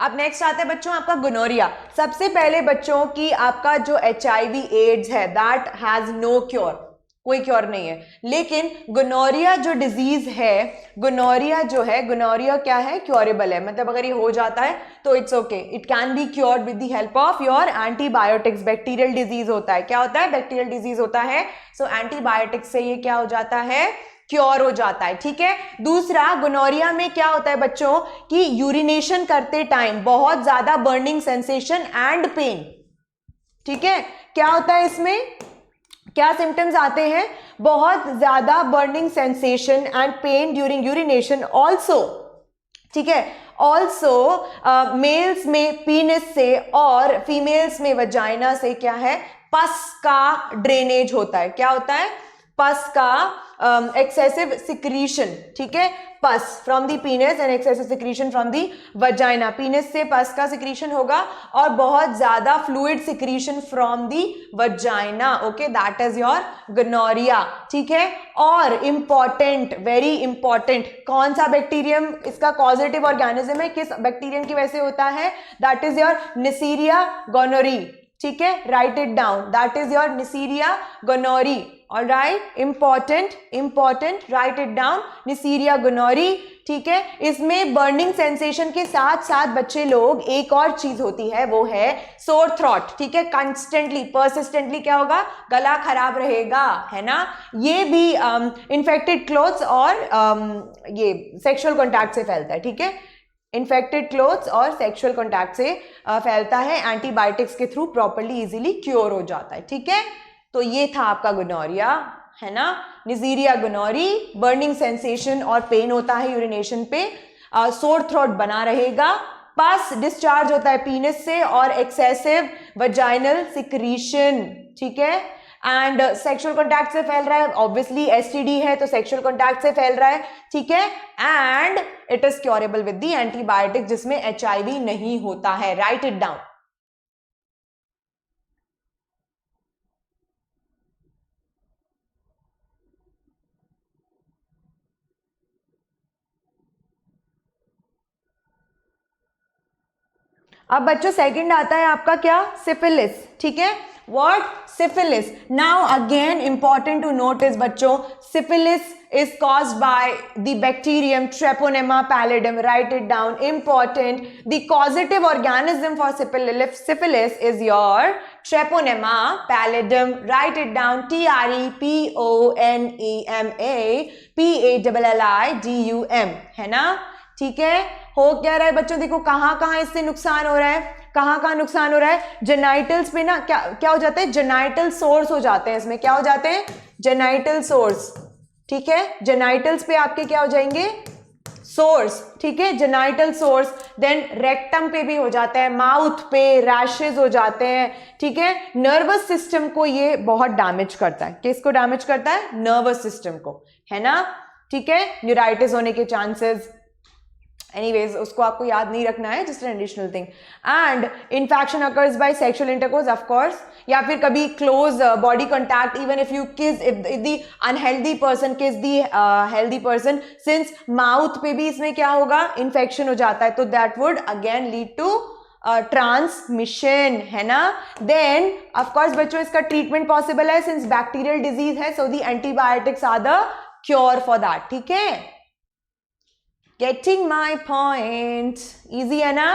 अब नेक्स्ट आता है बच्चों आपका गोनोरिया। सबसे पहले बच्चों की आपका जो HIV एड्स है, दैट हैज नो क्योर, कोई क्योर नहीं है। लेकिन गोनोरिया जो डिजीज है, गोनोरिया जो है, गोनोरिया क्या है? क्योरेबल है, मतलब अगर ये हो जाता है तो it's okay, it can be cured with the help of your antibiotics. Bacterial disease होता है, क्या होता है? बैक्टीरियल डिजीज होता है, सो एंटीबायोटिक्स से ये क्या हो जाता है? क्योर हो जाता है, ठीक है? दूसरा, गोनोरिया में क्या होता है बच्चों कि यूरिनेशन करते टाइम बहुत ज्यादा बर्निंग सेंसेशन एंड पेन, ठीक है? क्या होता है इसमें? क्या सिम्टम्स आते हैं? बहुत ज्यादा burning sensation and pen during urination also, ठीक है? ऑल्सो मेल्स में पीनिस से और फीमेल्स में वजाइना से क्या है? पस का ड्रेनेज होता है। क्या होता है? पस का एक्सेसिव सिक्रीशन, ठीक है? Pus from the penis and excessive secretion from the vagina. Penis से पस का सिक्रीशन होगा और बहुत ज्यादा fluid secretion from the vagina, okay, that is your gonorrhoea, ठीक है? और इंपॉर्टेंट, वेरी इंपॉर्टेंट, कौन सा बैक्टीरियम इसका कॉजेटिव ऑर्गेनिज्म है, किस बैक्टीरियम की वजह से होता है? दैट इज योर निसीरिया गोनोरी, ठीक है? Right it down, that is your निसीरिया गोनोरी, all right? Important, right it down, निसीरिया गोनोरी, ठीक है? इसमें बर्निंग सेंसेशन के साथ साथ बच्चे लोग एक और चीज होती है, वो है सोर थ्रोट, ठीक है? कंस्टेंटली, परसिस्टेंटली क्या होगा? गला खराब रहेगा, है ना? ये भी इन्फेक्टेड क्लोथ्स और ये सेक्सुअल कॉन्टैक्ट से फैलता है, ठीक है? इन्फेक्टेड क्लोथ्स और सेक्सुअल कॉन्टैक्ट से फैलता है, एंटीबायोटिक्स के थ्रू प्रॉपर्ली इजीली क्योर हो जाता है, ठीक है? तो ये था आपका गोनोरिया, है ना? निजीरिया गोनोरी, बर्निंग सेंसेशन और पेन होता है यूरिनेशन पे, सोर थ्रोट बना रहेगा, पस डिस्चार्ज होता है पीनिस से और एक्सेसिव वजाइनल सिक्रीशन, ठीक है? एंड सेक्सुअल कॉन्टैक्ट से फैल रहा है, ऑब्वियसली STD है तो सेक्सुअल कॉन्टैक्ट से फैल रहा है, ठीक है? And it is curable with the antibiotic, जिसमें HIV नहीं होता है, राइट इट डाउन। अब बच्चों सेकंड आता है आपका क्या? सिफिलिस, ठीक है? What? Syphilis. Now again important to notice बच्चों, syphilis is caused by the bacterium Treponema pallidum. Write it down, important. The causative organism for syphilis is your Treponema pallidum. Write it down, Treponema है ना, ठीक है. हो क्या रहा है बच्चों, देखो कहाँ इससे नुकसान हो रहा है, कहाँ नुकसान हो रहा है, जेनाइटल्स पे ना क्या हो जाता है, जेनाइटल सोर्स हो जाते हैं, इसमें क्या हो जाते हैं, जेनाइटल सोर्स, ठीक है. जेनाइटल्स पे आपके क्या हो जाएंगे, सोर्स, ठीक है, जेनाइटल सोर्स. देन रेक्टम पे भी हो जाता है, माउथ पे रैशेज हो जाते हैं, ठीक है. नर्वस सिस्टम को ये बहुत डैमेज करता है. किसको डैमेज करता है, नर्वस सिस्टम को, है ना, ठीक है. न्यूराइटिस होने के चांसेस, एनीवेज उसको आपको याद नहीं रखना है, just an additional thing. And infection occurs by sexual intercourse, of course, या फिर कभी close body contact, even if you किस, इफ द अनहेल्दी पर्सन किस the healthy person, since mouth पे भी इसमें क्या होगा, इन्फेक्शन हो जाता है, तो that would again lead to transmission, है ना. देन ऑफ कोर्स बच्चों इसका ट्रीटमेंट पॉसिबल है, सिंस बैक्टीरियल डिजीज है, so the antibiotics are the cure for that, ठीक है. Getting my point, easy है ना.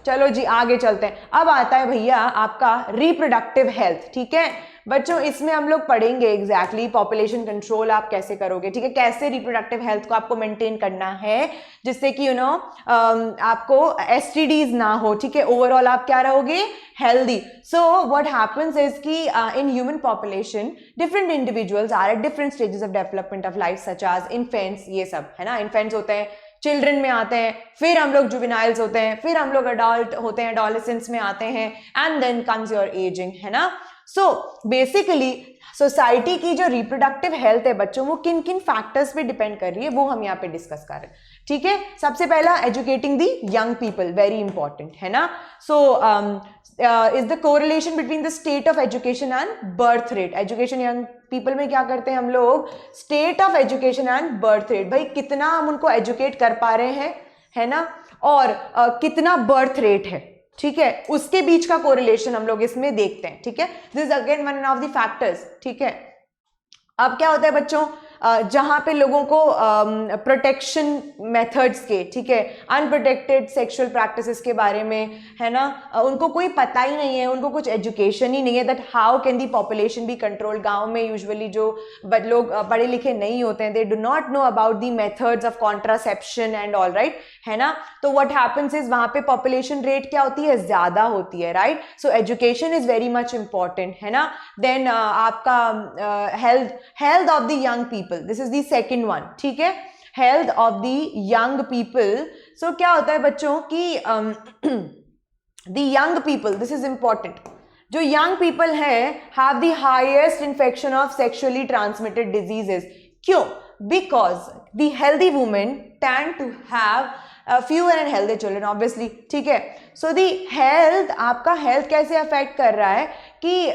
चलो जी आगे चलते हैं. अब आता है भैया आपका रिप्रोडक्टिव हेल्थ, ठीक है बच्चों. इसमें हम लोग पढ़ेंगे एग्जैक्टली पॉपुलेशन कंट्रोल आप कैसे करोगे, ठीक है, कैसे रिप्रोडक्टिव हेल्थ को आपको मेंटेन करना है जिससे कि आपको एसटीडीज ना हो, ठीक है. ओवरऑल आप क्या रहोगे, healthy. So what happens is कि in human population different individuals are at different stages of development of life, such as infants, ये सब है ना. इन्फेंट्स होते हैं, चिल्ड्रन में आते हैं, फिर हम लोग जुवेनाइल्स होते हैं, फिर हम लोग अडल्ट होते हैं, एडोलेसेंस में आते हैं, and then comes your ageing, है ना. सो बेसिकली सोसाइटी की जो रिप्रोडक्टिव हेल्थ है बच्चों, वो किन किन फैक्टर्स पे डिपेंड कर रही है, वो हम यहाँ पे डिस्कस कर रहे हैं, ठीक है. सबसे पहला educating the young people, very important, है ना. So is the correlation between the state of education and birth rate. Education young people में क्या करते हैं हम लोग, state of education and birth rate, भाई कितना हम उनको एजुकेट कर पा रहे हैं, है ना, और कितना बर्थ रेट है, ठीक है, उसके बीच का कोरिलेशन हम लोग इसमें देखते हैं, ठीक है. This is again one of the factors, ठीक है. अब क्या होता है बच्चों, जहां पे लोगों को प्रोटेक्शन मेथड्स के, ठीक है, अनप्रोटेक्टेड सेक्सुअल प्रैक्टिसेस के बारे में, है ना, उनको कोई पता ही नहीं है, उनको कुछ एजुकेशन ही नहीं है, that how can the population be control. गांव में यूजुअली जो लोग पढ़े लिखे नहीं होते हैं, दे do not know about the methods of contraception and all, right, है ना. तो व्हाट हैपेंस इज वहां पे पॉपुलेशन रेट क्या होती है, ज्यादा होती है, right. So education is very much important, है ना. देन आपका health of the young people, this is the second one, ठीक है, health of the young people. So क्या होता है बच्चों कि the young people, this is important, जो young people है have the highest infection of sexually transmitted diseases. क्यों? Because the healthy women tend to have fewer and healthy children, obviously, ठीक है. So the health, आपका health कैसे affect कर रहा है कि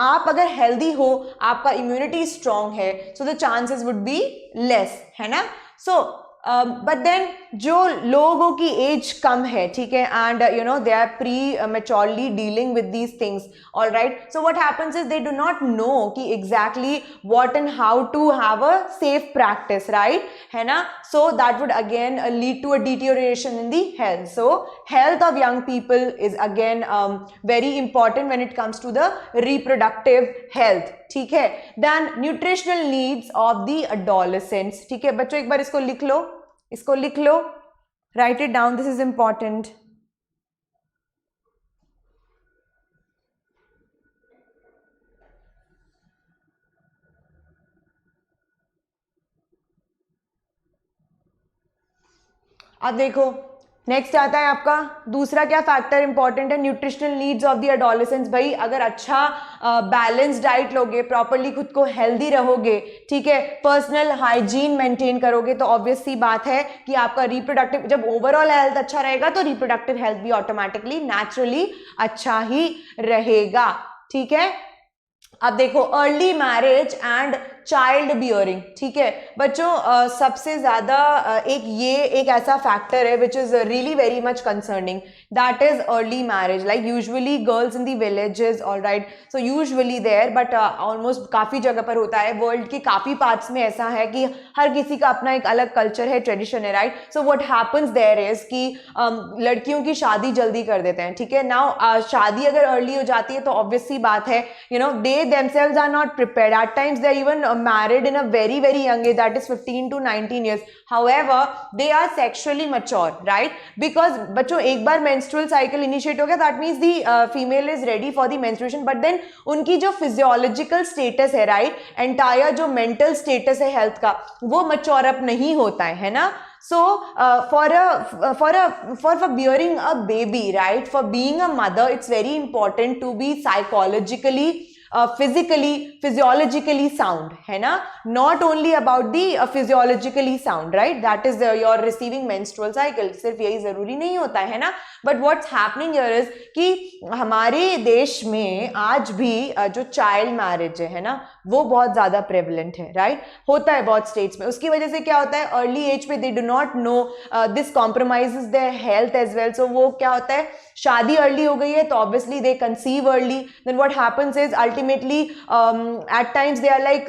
आप अगर healthy हो, आपका immunity strong है, so the chances would be less, है ना. So बट देन जो लोगों की एज कम है, ठीक है, and you know they are prematurely dealing with these things, all right. So what happens is they do not know कि exactly what and how to have a safe practice, right, है ना. So that would again lead to a deterioration in the health. So health of young people is again very important when it comes to the reproductive health, ठीक है. Then nutritional needs of the adolescents, ठीक है बच्चों, एक बार इसको लिख लो, इसको लिख लो, write it down, this is important. अब देखो नेक्स्ट आता है आपका दूसरा क्या फैक्टर इंपॉर्टेंट है, nutritional needs of the adolescents. भाई अगर अच्छा बैलेंस डाइट लोगे, प्रॉपरली खुद को हेल्दी रहोगे, ठीक है, पर्सनल हाइजीन मेंटेन करोगे, तो ऑब्वियस सी बात है कि आपका रिप्रोडक्टिव, जब ओवरऑल हेल्थ अच्छा रहेगा तो रिप्रोडक्टिव हेल्थ भी ऑटोमेटिकली नेचुरली अच्छा ही रहेगा, ठीक है. अब देखो early marriage and child bearing, ठीक है बच्चों, सबसे ज़्यादा एक ऐसा फैक्टर है which is really very much concerning, that is early marriage. Like usually girls in the villages, all right, so usually there, but almost काफ़ी जगह पर होता है, वर्ल्ड के काफ़ी पार्ट्स में ऐसा है कि हर किसी का अपना एक अलग कल्चर है, ट्रेडिशन है, right. So what happens there is कि लड़कियों की शादी जल्दी कर देते हैं, ठीक है. नाउ शादी अगर अर्ली हो जाती है तो ऑब्वियस सी बात है, you know, they themselves are not prepared. At times they are even married in a very very young age, that is 15 to 19 years. However, they are sexually mature, right? Because बच्चों एक बार menstrual cycle initiate हो गया, that means the female is ready for the menstruation, but then उनकी जो physiological status है, right, entire जो mental status है health का, वो mature up नहीं होता है ना. So for bearing a baby, right, for being a mother, it's very important to be psychologically, physiologically sound, है ना. Not only about the physiologically sound, right, that is your receiving menstrual cycle, सिर्फ यही जरूरी नहीं होता है ना. But what's happening here is कि हमारे देश में आज भी जो चाइल्ड मैरिज है ना, वो बहुत ज़्यादा प्रेवलेंट है, राइट. होता है बहुत स्टेट्स में. उसकी वजह से क्या होता है, अर्ली एज पे they do not know, this compromises their health as well. So वो क्या होता है, शादी अर्ली हो गई है तो obviously they conceive early. Then what happens is ultimately at times they are like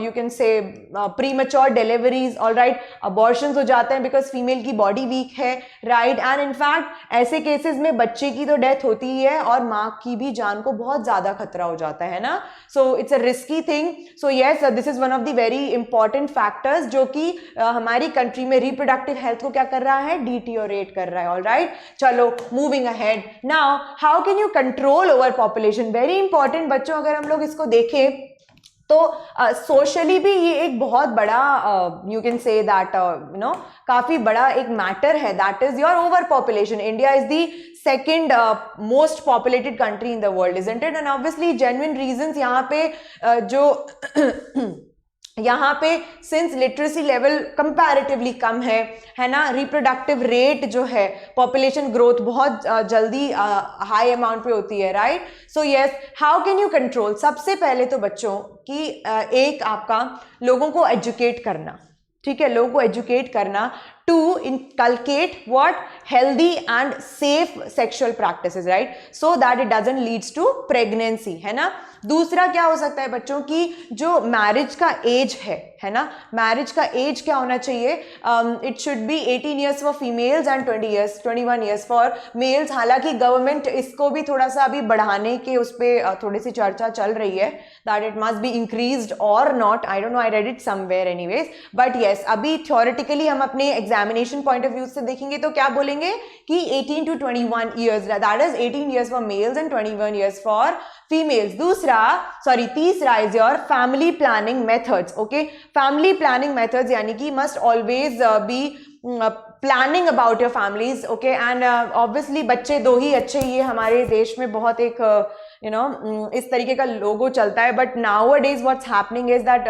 you can say premature deliveries, all right. Abortions हो जाते हैं बिकॉज फीमेल की बॉडी वीक है, राइट. एंड इनफैक्ट ऐसे केसेस में बच्चे की तो डेथ होती ही है और माँ की भी जान को बहुत ज्यादा खतरा हो जाता है ना. So it's a risky thing. So yes, this is one of the very important factors जो कि हमारी कंट्री में रिप्रोडक्टिव हेल्थ को क्या कर रहा है, डिटीरियोरेट कर रहा है, ऑल राइट. चलो moving ahead. Now how can you control over population, very important बच्चों. अगर हम लोग इसको देखें तो सोशली भी ये एक बहुत बड़ा, you can say that you no, काफी बड़ा एक मैटर है, that is your over population. India is the second most populated country in the world, isn't it. And obviously genuine reasons यहाँ पे जो यहाँ पे सिंस लिटरेसी लेवल कंपैरेटिवली कम है ना, रिप्रोडक्टिव रेट जो है, पॉपुलेशन ग्रोथ बहुत जल्दी हाई अमाउंट पे होती है, right. So yes, how can you control. सबसे पहले तो बच्चों की एक आपका लोगों को एजुकेट करना, ठीक है, लोगों को एजुकेट करना to inculcate what, healthy and safe sexual practices, right, so that it doesn't leads to pregnancy, है ना. दूसरा क्या हो सकता है बच्चों की जो मैरिज का एज है ना, मैरिज का एज क्या होना चाहिए, it should be 18 years for females and 21 years for mails. हालांकि गवर्नमेंट इसको भी थोड़ा सा अभी बढ़ाने के उस पर थोड़ी सी चर्चा चल रही है, that it must be increased और not, I don't know, I read it somewhere anyways. But yes, अभी थ्योरेटिकली हम अपने एग्जामिनेशन पॉइंट ऑफ व्यू से देखेंगे तो क्या बोलेंगे कि 18 to 21 years, that is 18 years for males and 21 years for females. तीसरा is your family planning methods. Okay, family planning methods यानी कि must always be planning about your families. Okay, and obviously बच्चे दो ही अच्छे, ये हमारे देश में बहुत एक यू नो इस तरीके का लोगो चलता है. But now a days what's happening is that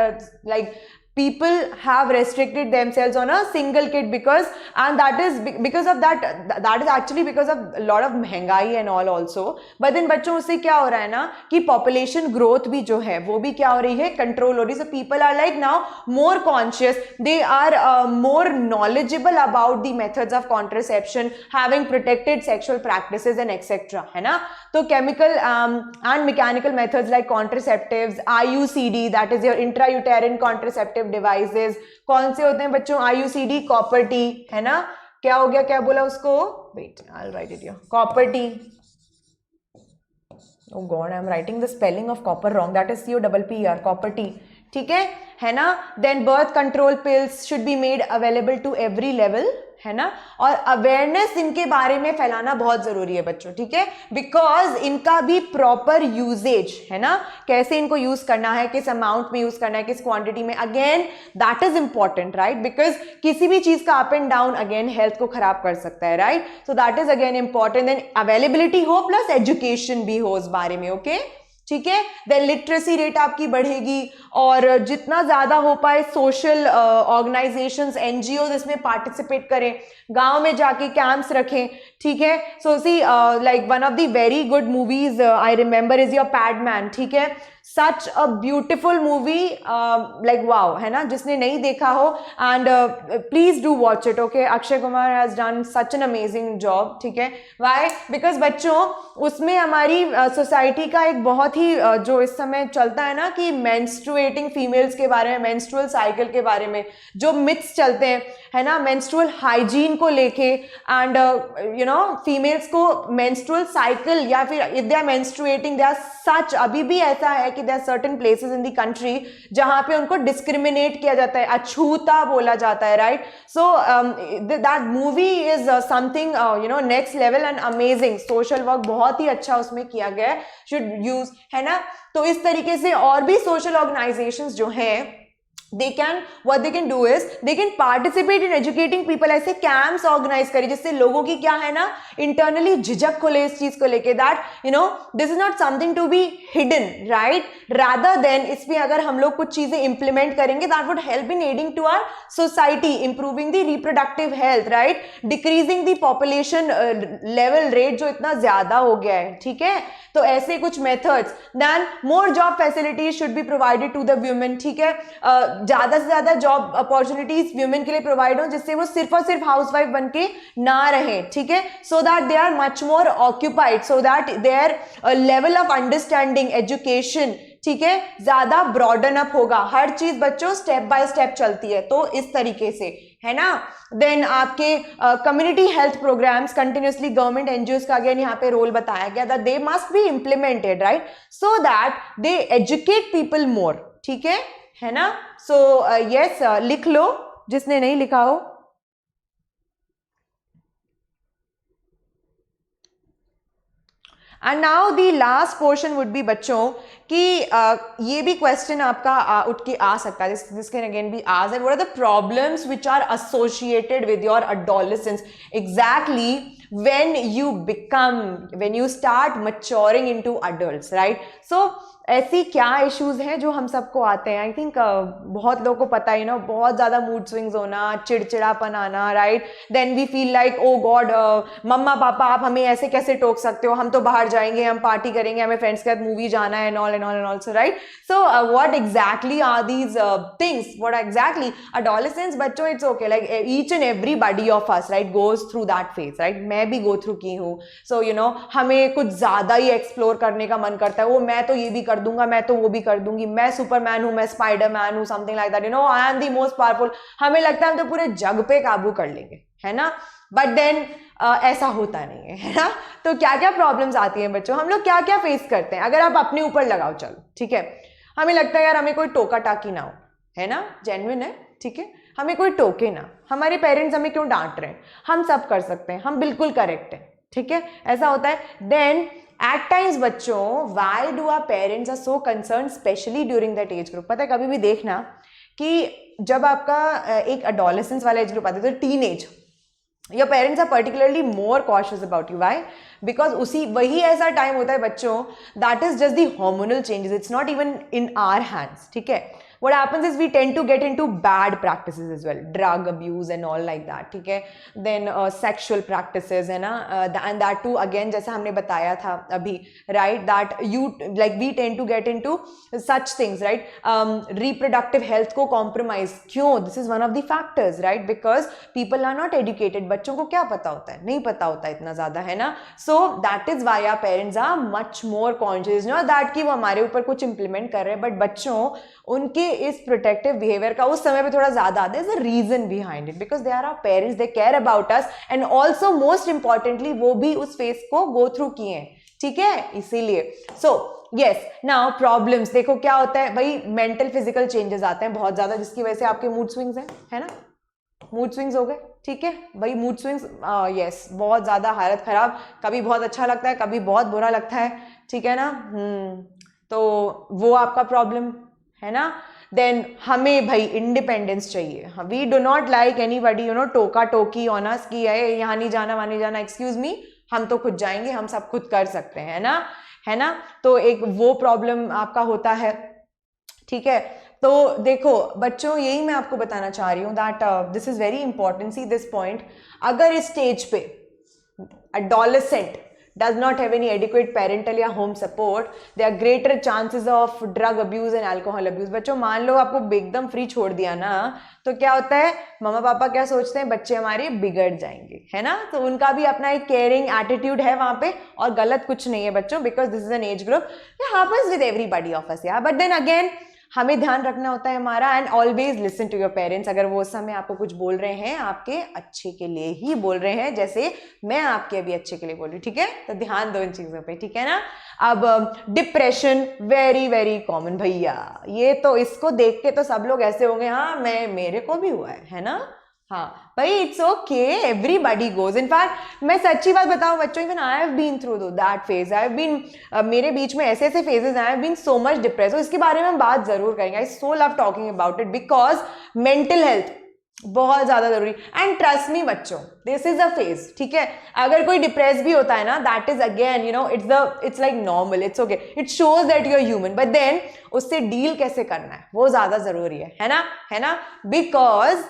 like people have restricted themselves on a single kid because, and that is because of that is actually because of a lot of महंगाई and all also. but then बच्चों उससे क्या हो रहा है ना कि population growth भी जो है वो भी क्या हो रही है, control हो रही है. so people are like now more conscious, they are more knowledgeable about the methods of contraception, having protected sexual practices and etc, है ना. तो chemical and mechanical methods like contraceptives, IUCD, that is your intrauterine contraceptive devices. कौन से होते हैं बच्चों, IUCD, copper T, है ना. क्या हो गया, क्या बोला उसको, wait I will write it here, copper T. oh god, I am writing the spelling of copper wrong, that is COPPER, copper T, ठीक है ना. Then birth control pills should be made available to every level, है ना. और awareness इनके बारे में फैलाना बहुत जरूरी है बच्चों, ठीक है, बिकॉज इनका भी प्रॉपर यूजेज, है ना, कैसे इनको यूज करना है, किस अमाउंट में यूज करना है, किस क्वांटिटी में, again that is important, right, because किसी भी चीज का up and down again health को खराब कर सकता है, right. So that is again important. Then availability हो प्लस एजुकेशन भी हो उस बारे में, ओके, ठीक है. देन लिटरेसी रेट आपकी बढ़ेगी और जितना ज़्यादा हो पाए सोशल ऑर्गेनाइजेशंस, एनजीओ इसमें पार्टिसिपेट करें, गांव में जाके कैंप्स रखें, ठीक है. So see like one of the very good movies I remember is your Padman, ठीक है. Such a beautiful movie, like wow, है ना, जिसने नहीं देखा हो, and please do watch it, okay. Akshay Kumar has done such an amazing job, ठीक है. वाई? बिकॉज बच्चों, उसमें हमारी सोसाइटी का एक बहुत ही जो इस समय चलता है ना कि मेंस्ट्रुएटिंग फीमेल्स के बारे में, मेंस्ट्रुअल साइकिल के बारे में जो मिथ्स चलते हैं, है ना, मेंस्ट्रुअल हाइजीन को लेके, एंड यू नो फीमेल्स को मेंस्ट्रुअल साइकिल या फिर if they are menstruating, they are such, अभी भी ऐसा है कि there are certain places in the country जहां पे उनको डिस्क्रिमिनेट किया जाता है, अछूता बोला जाता है, right. So that movie is something you know next level and amazing. Social work बहुत ही अच्छा उसमें किया गया है, शुड यूज, है ना. तो इस तरीके से और भी सोशल ऑर्गेनाइजेशंस जो हैं, what they can do is they can participate in educating people. ऐसे कैंप्स ऑर्गेनाइज करें जिससे लोगों की क्या है ना, इंटरनली झिझक खुले इस चीज को लेके, that you know this is not something to be hidden, right. Rather than इसमें अगर हम लोग कुछ चीजें इंप्लीमेंट करेंगे, that would help in aiding to our society, improving the reproductive health, right, decreasing the population level rate जो इतना ज्यादा हो गया है, ठीक है. तो ऐसे कुछ methods. Then more job facilities should be provided to the women, ठीक है. ज्यादा से ज्यादा जॉब अपॉर्चुनिटीज वुमेन के लिए प्रोवाइड हो जिससे वो सिर्फ और सिर्फ हाउसवाइफ बन के ना रहे, ठीक है. So that they are much more occupied, so that their level of understanding, education, ठीक है, ज्यादा ब्रॉडन अप होगा. हर चीज बच्चों स्टेप बाय स्टेप चलती है, तो इस तरीके से, है ना. देन आपके community health programmes continuously government NGO का अगेन यहाँ पे रोल बताया गया, that they must be implemented, right, so that they educate people more, ठीक है ना. सो यस, लिख लो जिसने नहीं लिखा हो. And now the last portion would be बच्चों कि ये भी क्वेश्चन आपका उठ के आ सकता है, this can again be asked, that what are the problems which are associated with your adolescence exactly when you start maturing into adults, right. So ऐसी क्या इश्यूज हैं जो हम सबको आते हैं. आई थिंक बहुत लोगों को पता है ना, बहुत ज्यादा मूड स्विंग्स होना, चिड़चिड़ापन आना, right. Then we feel like oh God, मम्मा पापा आप हमें ऐसे कैसे टोक सकते हो, हम तो बाहर जाएंगे, हम पार्टी करेंगे, हमें फ्रेंड्स के साथ मूवी जाना है, and all and all and also, right. So what exactly are these things, what exactly adolescence बच्चों, it's okay, like each and everybody of us, right, goes through that phase, right. मैं भी go through की हूँ. So you know हमें कुछ ज्यादा ही explore करने का मन करता है, वो मैं तो ये भी कर दूंगा, मैं तो वो भी कर दूंगी, मैं सुपरमैन हूं, मैं स्पाइडरमैन हूं, something like that, you know, I am the most powerful. हमें लगता है हम तो पूरे जग पे काबू कर लेंगे, है ना. बट देन ऐसा होता नहीं है ना. तो क्या क्या प्रॉब्लम्स आती हैं बच्चों, हम लोग क्या क्या फेस करते हैं. अगर आप अपने ऊपर लगाओ, चलो ठीक है, हमें लगता है यार हमें कोई टोका टाकी ना हो, है ना, जेन्युइन है, ठीक है, हमें कोई टोके ना, हमारे पेरेंट्स हमें क्यों डांट रहे हैं, हम सब कर सकते हैं, हम बिल्कुल करेक्ट है, ठीक है, ऐसा होता है. देन एट टाइम्स बच्चों, why do our parents are so concern specially during that age group. पता है कभी भी देखना कि जब आपका एक एडोलेसेंस वाला एज ग्रुप आता है, तो teen age, your parents are particularly more cautious about you. Why? Because वही ऐसा टाइम होता है बच्चों, that is just the hormonal changes, it's not even in our hands, ठीक है. What happens is we tend to get into bad practices as well, drug abuse and all like that, ठीक है. Then sexual practices, है ना, and that too again जैसा हमने बताया था अभी, right, that you like we tend to get into such things, right. Reproductive health को compromise क्यों? This is one of the factors, right, because people are not educated. बच्चों को क्या पता होता है, नहीं पता होता इतना ज़्यादा, है ना. So that is why our parents are much more conscious, not that कि वो हमारे ऊपर कुछ implement कर रहे हैं, but बच्चों उनके इस प्रोटेक्टिव बिहेवियर का उस समय पे थोड़ा ज्यादा आता है. Is a reason behind it, because they are our parents, they care about us, and also most importantly वो भी उस फेज को गो थ्रू किए हैं, ठीक है, इसीलिए. सो यस, नाउ प्रॉब्लम्स देखो क्या होता है भाई, मेंटल फिजिकल चेंजेस आते हैं बहुत ज्यादा, जिसकी वजह से आपके मूड स्विंग्स हैं, है ना, मूड स्विंग्स हो गए, ठीक है भाई, मूड स्विंग्स, यस, बहुत ज्यादा हालत खराब, कभी बहुत अच्छा लगता है, कभी बहुत बुरा लगता है, ठीक है ना. तो वो आपका प्रॉब्लम है ना. देन हमें भाई इंडिपेंडेंस चाहिए, we do not like anybody, you know, टोका टोकी ऑन अस कि यहाँ नहीं जाना वहाँ नहीं जाना, एक्सक्यूज मी, हम तो खुद जाएंगे, हम सब खुद कर सकते हैं, है ना. तो एक वो प्रॉब्लम आपका होता है, ठीक है. तो देखो बच्चों, यही मैं आपको बताना चाह रही हूँ that this is very important. See this point, अगर इस स्टेज पे adolescent does not have any adequate parental या home support, there are greater chances of drug abuse and alcohol abuse. बच्चों मान लो आपको एकदम फ्री छोड़ दिया ना, तो क्या होता है, मम्मा पापा क्या सोचते हैं, बच्चे हमारे बिगड़ जाएंगे, है ना. तो उनका भी अपना एक केयरिंग एटीट्यूड है वहां पे, और गलत कुछ नहीं है बच्चों, because this is an age group, it happens with everybody of us यार. बट देन अगेन हमें ध्यान रखना होता है हमारा, and always listen to your parents. अगर वो उस समय आपको कुछ बोल रहे हैं, आपके अच्छे के लिए ही बोल रहे हैं, जैसे मैं आपके अभी अच्छे के लिए बोल रही हूँ, ठीक है. तो ध्यान दो इन चीजों पे, ठीक है ना. अब डिप्रेशन वेरी वेरी कॉमन भैया, ये तो इसको देख के तो सब लोग ऐसे हो गए, हाँ मेरे को भी हुआ है ना. हाँ भाई, it's okay, everybody goes. In fact मैं सच्ची बात बताऊं बच्चों, even I have been through that phase. I have been, मेरे बीच में ऐसे ऐसे phases, I have been so much depress. इसके बारे में हम बात जरूर करेंगे. I so love talking about it, because mental health बहुत ज्यादा जरूरी. एंड ट्रस्ट मी बच्चों, दिस इज अ फेज, ठीक है. अगर कोई डिप्रेस भी होता है ना, that is again you know, it's like normal, it's okay, it shows that you are human. But then उससे डील कैसे करना है वो ज्यादा जरूरी है ना. बिकॉज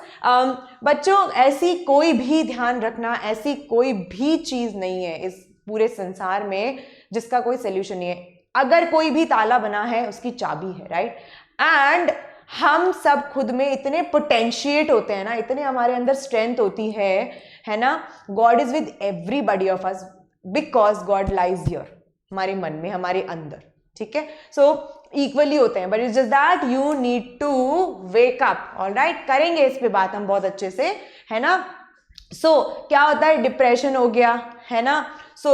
बच्चों ऐसी कोई भी, ध्यान रखना, ऐसी कोई भी चीज नहीं है इस पूरे संसार में जिसका कोई सोल्यूशन नहीं है. अगर कोई भी ताला बना है, उसकी चाबी है, राइट. एंड हम सब खुद में इतने पोटेंशिएट होते हैं ना, इतने हमारे अंदर स्ट्रेंथ होती है ना. God is with everybody of us, because God lies here, हमारे मन में, हमारे अंदर, ठीक है. सो इक्वली होते हैं, but it's just that you need to wake up. All right, करेंगे इस पे बात हम बहुत अच्छे से, है ना. सो क्या होता है, डिप्रेशन हो गया, है ना. सो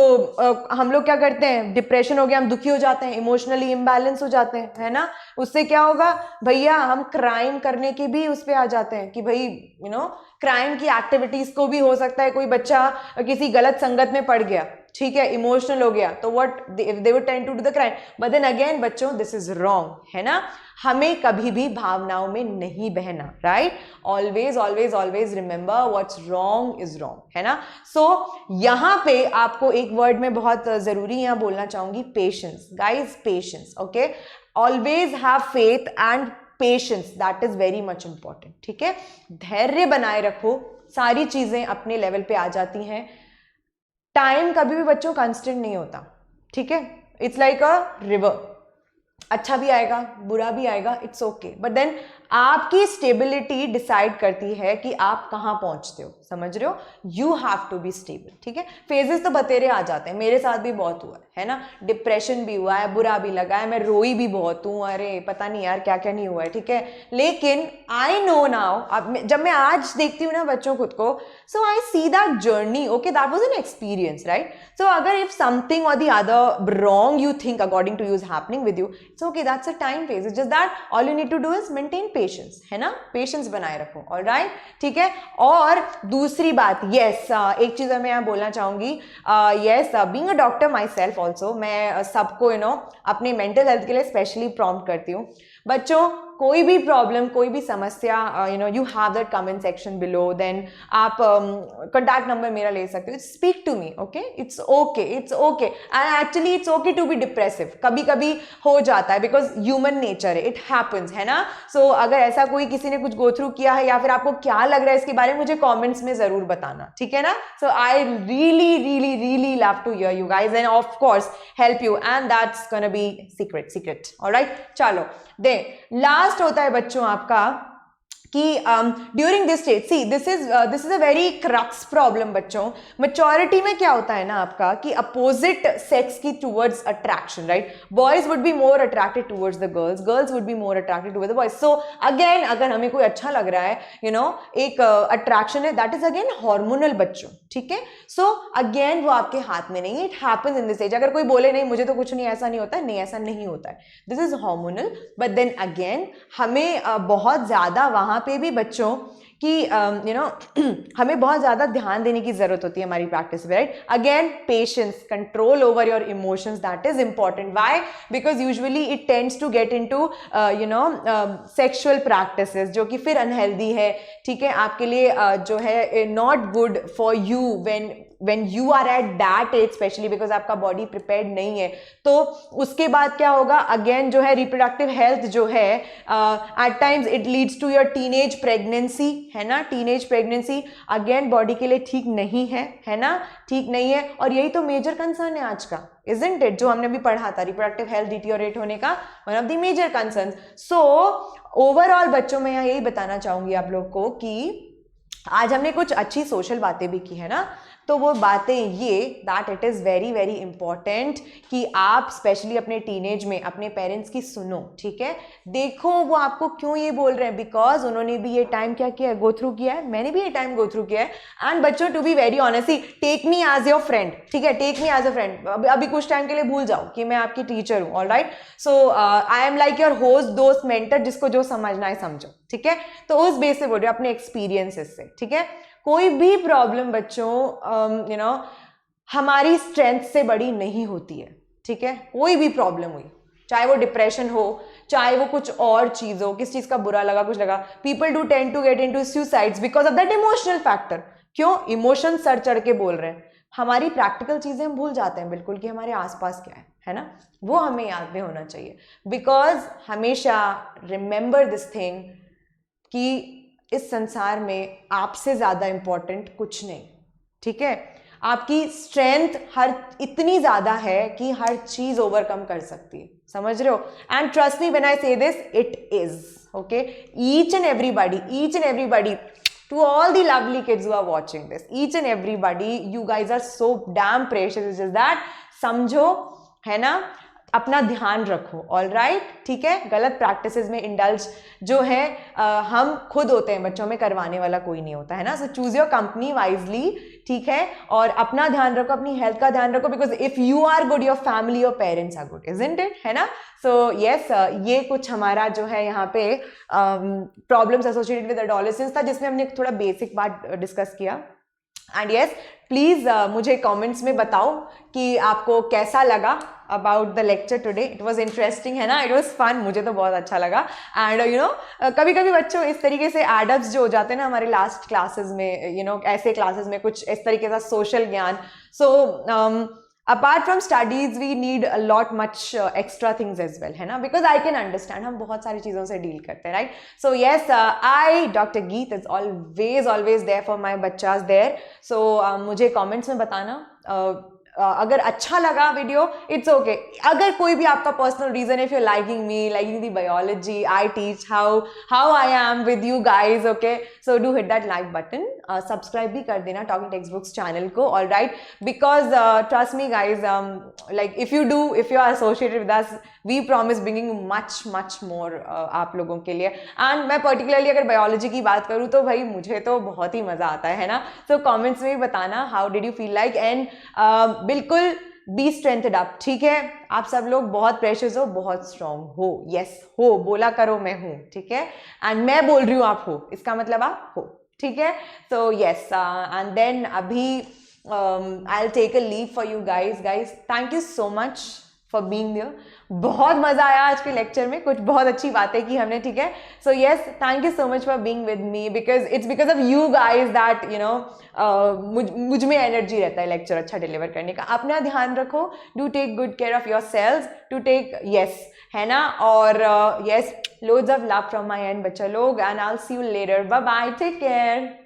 हम लोग क्या करते हैं, डिप्रेशन हो गया, हम दुखी हो जाते हैं, इमोशनली इम्बैलेंस हो जाते हैं, है ना. उससे क्या होगा भैया, हम क्राइम करने के भी उस पे आ जाते हैं कि भाई यू नो, क्राइम की एक्टिविटीज को भी हो सकता है. कोई बच्चा किसी गलत संगत में पड़ गया, ठीक है, इमोशनल हो गया, तो what they would tend to do the crime. But then again बच्चों, दिस इज रॉन्ग, है ना. हमें कभी भी भावनाओं में नहीं बहना, right. Always always always remember what's wrong is wrong, है ना. सो यहां पे आपको एक वर्ड में बहुत जरूरी यहां बोलना चाहूंगी, patience. Guys, patience, okay. Always have faith and patience, that is very much important, ठीक है. धैर्य बनाए रखो, सारी चीजें अपने लेवल पे आ जाती हैं. टाइम कभी भी बच्चों कांस्टेंट नहीं होता, ठीक है. इट्स लाइक अ रिवर, अच्छा भी आएगा, बुरा भी आएगा, इट्स ओके. बट देन आपकी स्टेबिलिटी डिसाइड करती है कि आप कहाँ पहुंचते हो, समझ रहे हो. You have to be stable, ठीक है. फेजेस तो बतेरे आ जाते हैं, मेरे साथ भी बहुत हुआ है ना. डिप्रेशन भी हुआ है, बुरा भी लगा है, मैं रोई भी बहुत हूँ, अरे पता नहीं यार क्या क्या नहीं हुआ है, ठीक है. लेकिन आई नो नाउ, अब जब मैं आज देखती हूँ ना बच्चों खुद को, so I see that journey, okay, that was an experience, right. So अगर इफ समथिंग और the other wrong you think according to you is happening with you, it's okay, that's a time phase. It's just that all you need to do is maintain patience, है ना. Patience बनाए रखो, alright, ठीक है. और दूसरी बात, yes, एक चीज मैं यहाँ बोलना चाहूंगी, yes, being a doctor my self also, मैं सबको यू नो अपने मेंटल हेल्थ के लिए स्पेशली प्रॉम्प्ट करती हूँ. बच्चों कोई भी प्रॉब्लम, कोई भी समस्या, you know, you have that comment section below, then आप कॉन्टैक्ट नंबर मेरा ले सकते हो. Speak to me, okay. It's okay, it's okay. And actually it's okay to be depressive, कभी कभी हो जाता है, बिकॉज ह्यूमन नेचर है, इट हैपन्स, है ना. सो अगर ऐसा कोई किसी ने कुछ गो थ्रू किया है, या फिर आपको क्या लग रहा है इसके बारे में, मुझे कॉमेंट्स में जरूर बताना, ठीक है ना. So I really really really love to hear you guys, and of course help you, and that's gonna be secret, alright. चलो दे लास्ट होता है बच्चों आपका कि during this stage, see this is a very crux problem बच्चों. Maturity में क्या होता है ना आपका, कि अपोजिट सेक्स की towards attraction, right. Boys would be more attracted towards the girls, girls would be more attracted towards the boys. So again अगर हमें कोई अच्छा लग रहा है, यू नो, एक अट्रैक्शन है, दैट इज अगेन हार्मोनल बच्चों, ठीक है. सो अगेन वो आपके हाथ में नहीं है, it happens in this age. अगर कोई बोले नहीं मुझे तो कुछ नहीं, ऐसा नहीं होता है, नहीं ऐसा नहीं होता है, this is hormonal. But then again हमें बहुत ज्यादा वहां पे भी बच्चों कि यू नो हमें बहुत ज़्यादा ध्यान देने की ज़रूरत होती है हमारी प्रैक्टिस में, right. Again patience, control over your emotions, that is important. Why? Because usually it tends to get into you know sexual practices, जो कि फिर अनहेल्दी है, ठीक है, आपके लिए जो है not good for you when when you are at that age especially, because आपका body prepared नहीं है, तो उसके बाद क्या होगा, again जो है reproductive health जो है at times it leads to your teenage pregnancy, है ना, teenage pregnancy again body के लिए ठीक नहीं है ना, ठीक नहीं है, और यही तो major concern है आज का, isn't it, जो हमने भी पढ़ा था, reproductive health deteriorate होने का one of the major concerns. So overall बच्चों में यही बताना चाहूंगी आप लोग को कि आज हमने कुछ अच्छी सोशल बातें भी की है ना, तो वो बातें ये that it is very very important कि आप स्पेशली अपने टीनेज में अपने पेरेंट्स की सुनो, ठीक है, देखो वो आपको क्यों ये बोल रहे हैं, बिकॉज उन्होंने भी ये टाइम क्या किया है, गो थ्रू किया है, मैंने भी ये टाइम गो थ्रू किया है. एंड बच्चों to be very honestly take me as your friend, ठीक है, take me as a friend. अभी कुछ टाइम के लिए भूल जाओ कि मैं आपकी टीचर हूँ, all right. So I am like your host, दोस्त, मेंटर, जिसको जो समझना है समझो, ठीक है. तो उस बेस से बोल रही हूँ अपने एक्सपीरियंसेस से, ठीक है. कोई भी प्रॉब्लम बच्चों यू नो हमारी स्ट्रेंथ से बड़ी नहीं होती है, ठीक है. कोई भी प्रॉब्लम हुई, चाहे वो डिप्रेशन हो, चाहे वो कुछ और चीज हो, किस चीज का बुरा लगा, कुछ लगा, people do tend to get into suicides because of that emotional factor. क्यों? इमोशन सर चढ़ के बोल रहे हैं. हमारी प्रैक्टिकल चीजें हम भूल जाते हैं बिल्कुल कि हमारे आसपास क्या है ना, वो हमें याद में होना चाहिए. बिकॉज हमेशा रिमेंबर दिस थिंग कि इस संसार में आपसे ज़्यादा इम्पॉर्टेंट कुछ नहीं, ठीक है. आपकी स्ट्रेंथ हर इतनी ज़्यादा है कि हर चीज़ ओवरकम कर सकती है, समझ रहे हो. And trust me when I say this, it is okay. Each and everybody to all the lovely kids who are watching this, each and everybody, you guys are so damn precious. It's just that समझो, है ना, अपना ध्यान रखो, all right, ठीक है. गलत practices में इंडल्ज जो है हम खुद होते हैं, बच्चों में करवाने वाला कोई नहीं होता है ना. So choose your company wisely, ठीक है, और अपना ध्यान रखो, अपनी हेल्थ का ध्यान रखो, because if you are good your family, your parents are good, isn't it, है ना. सो यस, ये कुछ हमारा जो है यहाँ पे प्रॉब्लम्स एसोसिएटेड विद एडोलेसेंस था, जिसमें हमने थोड़ा बेसिक बात डिस्कस किया. एंड यस, प्लीज़ मुझे कमेंट्स में बताओ कि आपको कैसा लगा about the lecture today. It was interesting, है ना, इट वाज फन, मुझे तो बहुत अच्छा लगा. एंड यू नो कभी कभी बच्चों इस तरीके से एडअप्स जो हो जाते हैं ना हमारे लास्ट क्लासेस में, यू नो ऐसे क्लासेस में कुछ इस तरीके का सोशल ज्ञान. सो apart from studies we need a lot much extra things as well, है ना, because I can understand हम बहुत सारी चीज़ों से डील करते हैं, right. So yes, I Dr. Geet is always there for my बच्चास there. So मुझे comments में बताना अगर अच्छा लगा वीडियो, इट्स ओके. अगर कोई भी आपका पर्सनल रीजन है, if you liking me, liking the biology I teach, how I am with you guys, okay, so do hit that like button. Subscribe भी कर देना टॉकिंग टेक्स्ट बुक्स चैनल को, all right, because trust me guys, like if you are associated with us, we promise bringing much more आप लोगों के लिए. And मैं particularly अगर बायोलॉजी की बात करूँ तो भाई मुझे तो बहुत ही मजा आता है ना. सो कमेंट्स में भी बताना how did you feel like. And बिल्कुल बी स्ट्रेंथड अप, ठीक है. आप सब लोग बहुत प्रेशियस हो, बहुत स्ट्रांग हो. यस, हो बोला करो, मैं हूँ, ठीक है. एंड मैं बोल रही हूँ आप हो, इसका मतलब आप हो, ठीक है. सो यस, एंड देन अभी I will take a leave for you guys. Thank you so much for being there. बहुत मजा आया आज के लेक्चर में, कुछ बहुत अच्छी बातें की हमने, ठीक है. So yes, thank you so much for being with me, because it's because of you guys that you no मुझ में एनर्जी रहता है लेक्चर अच्छा डिलीवर करने का. अपना ध्यान रखो, do take good care of yourself, to take yes, है ना. और yes, loads of love from my and बच्चा लोग, and I will see you later. Bye bye, take care.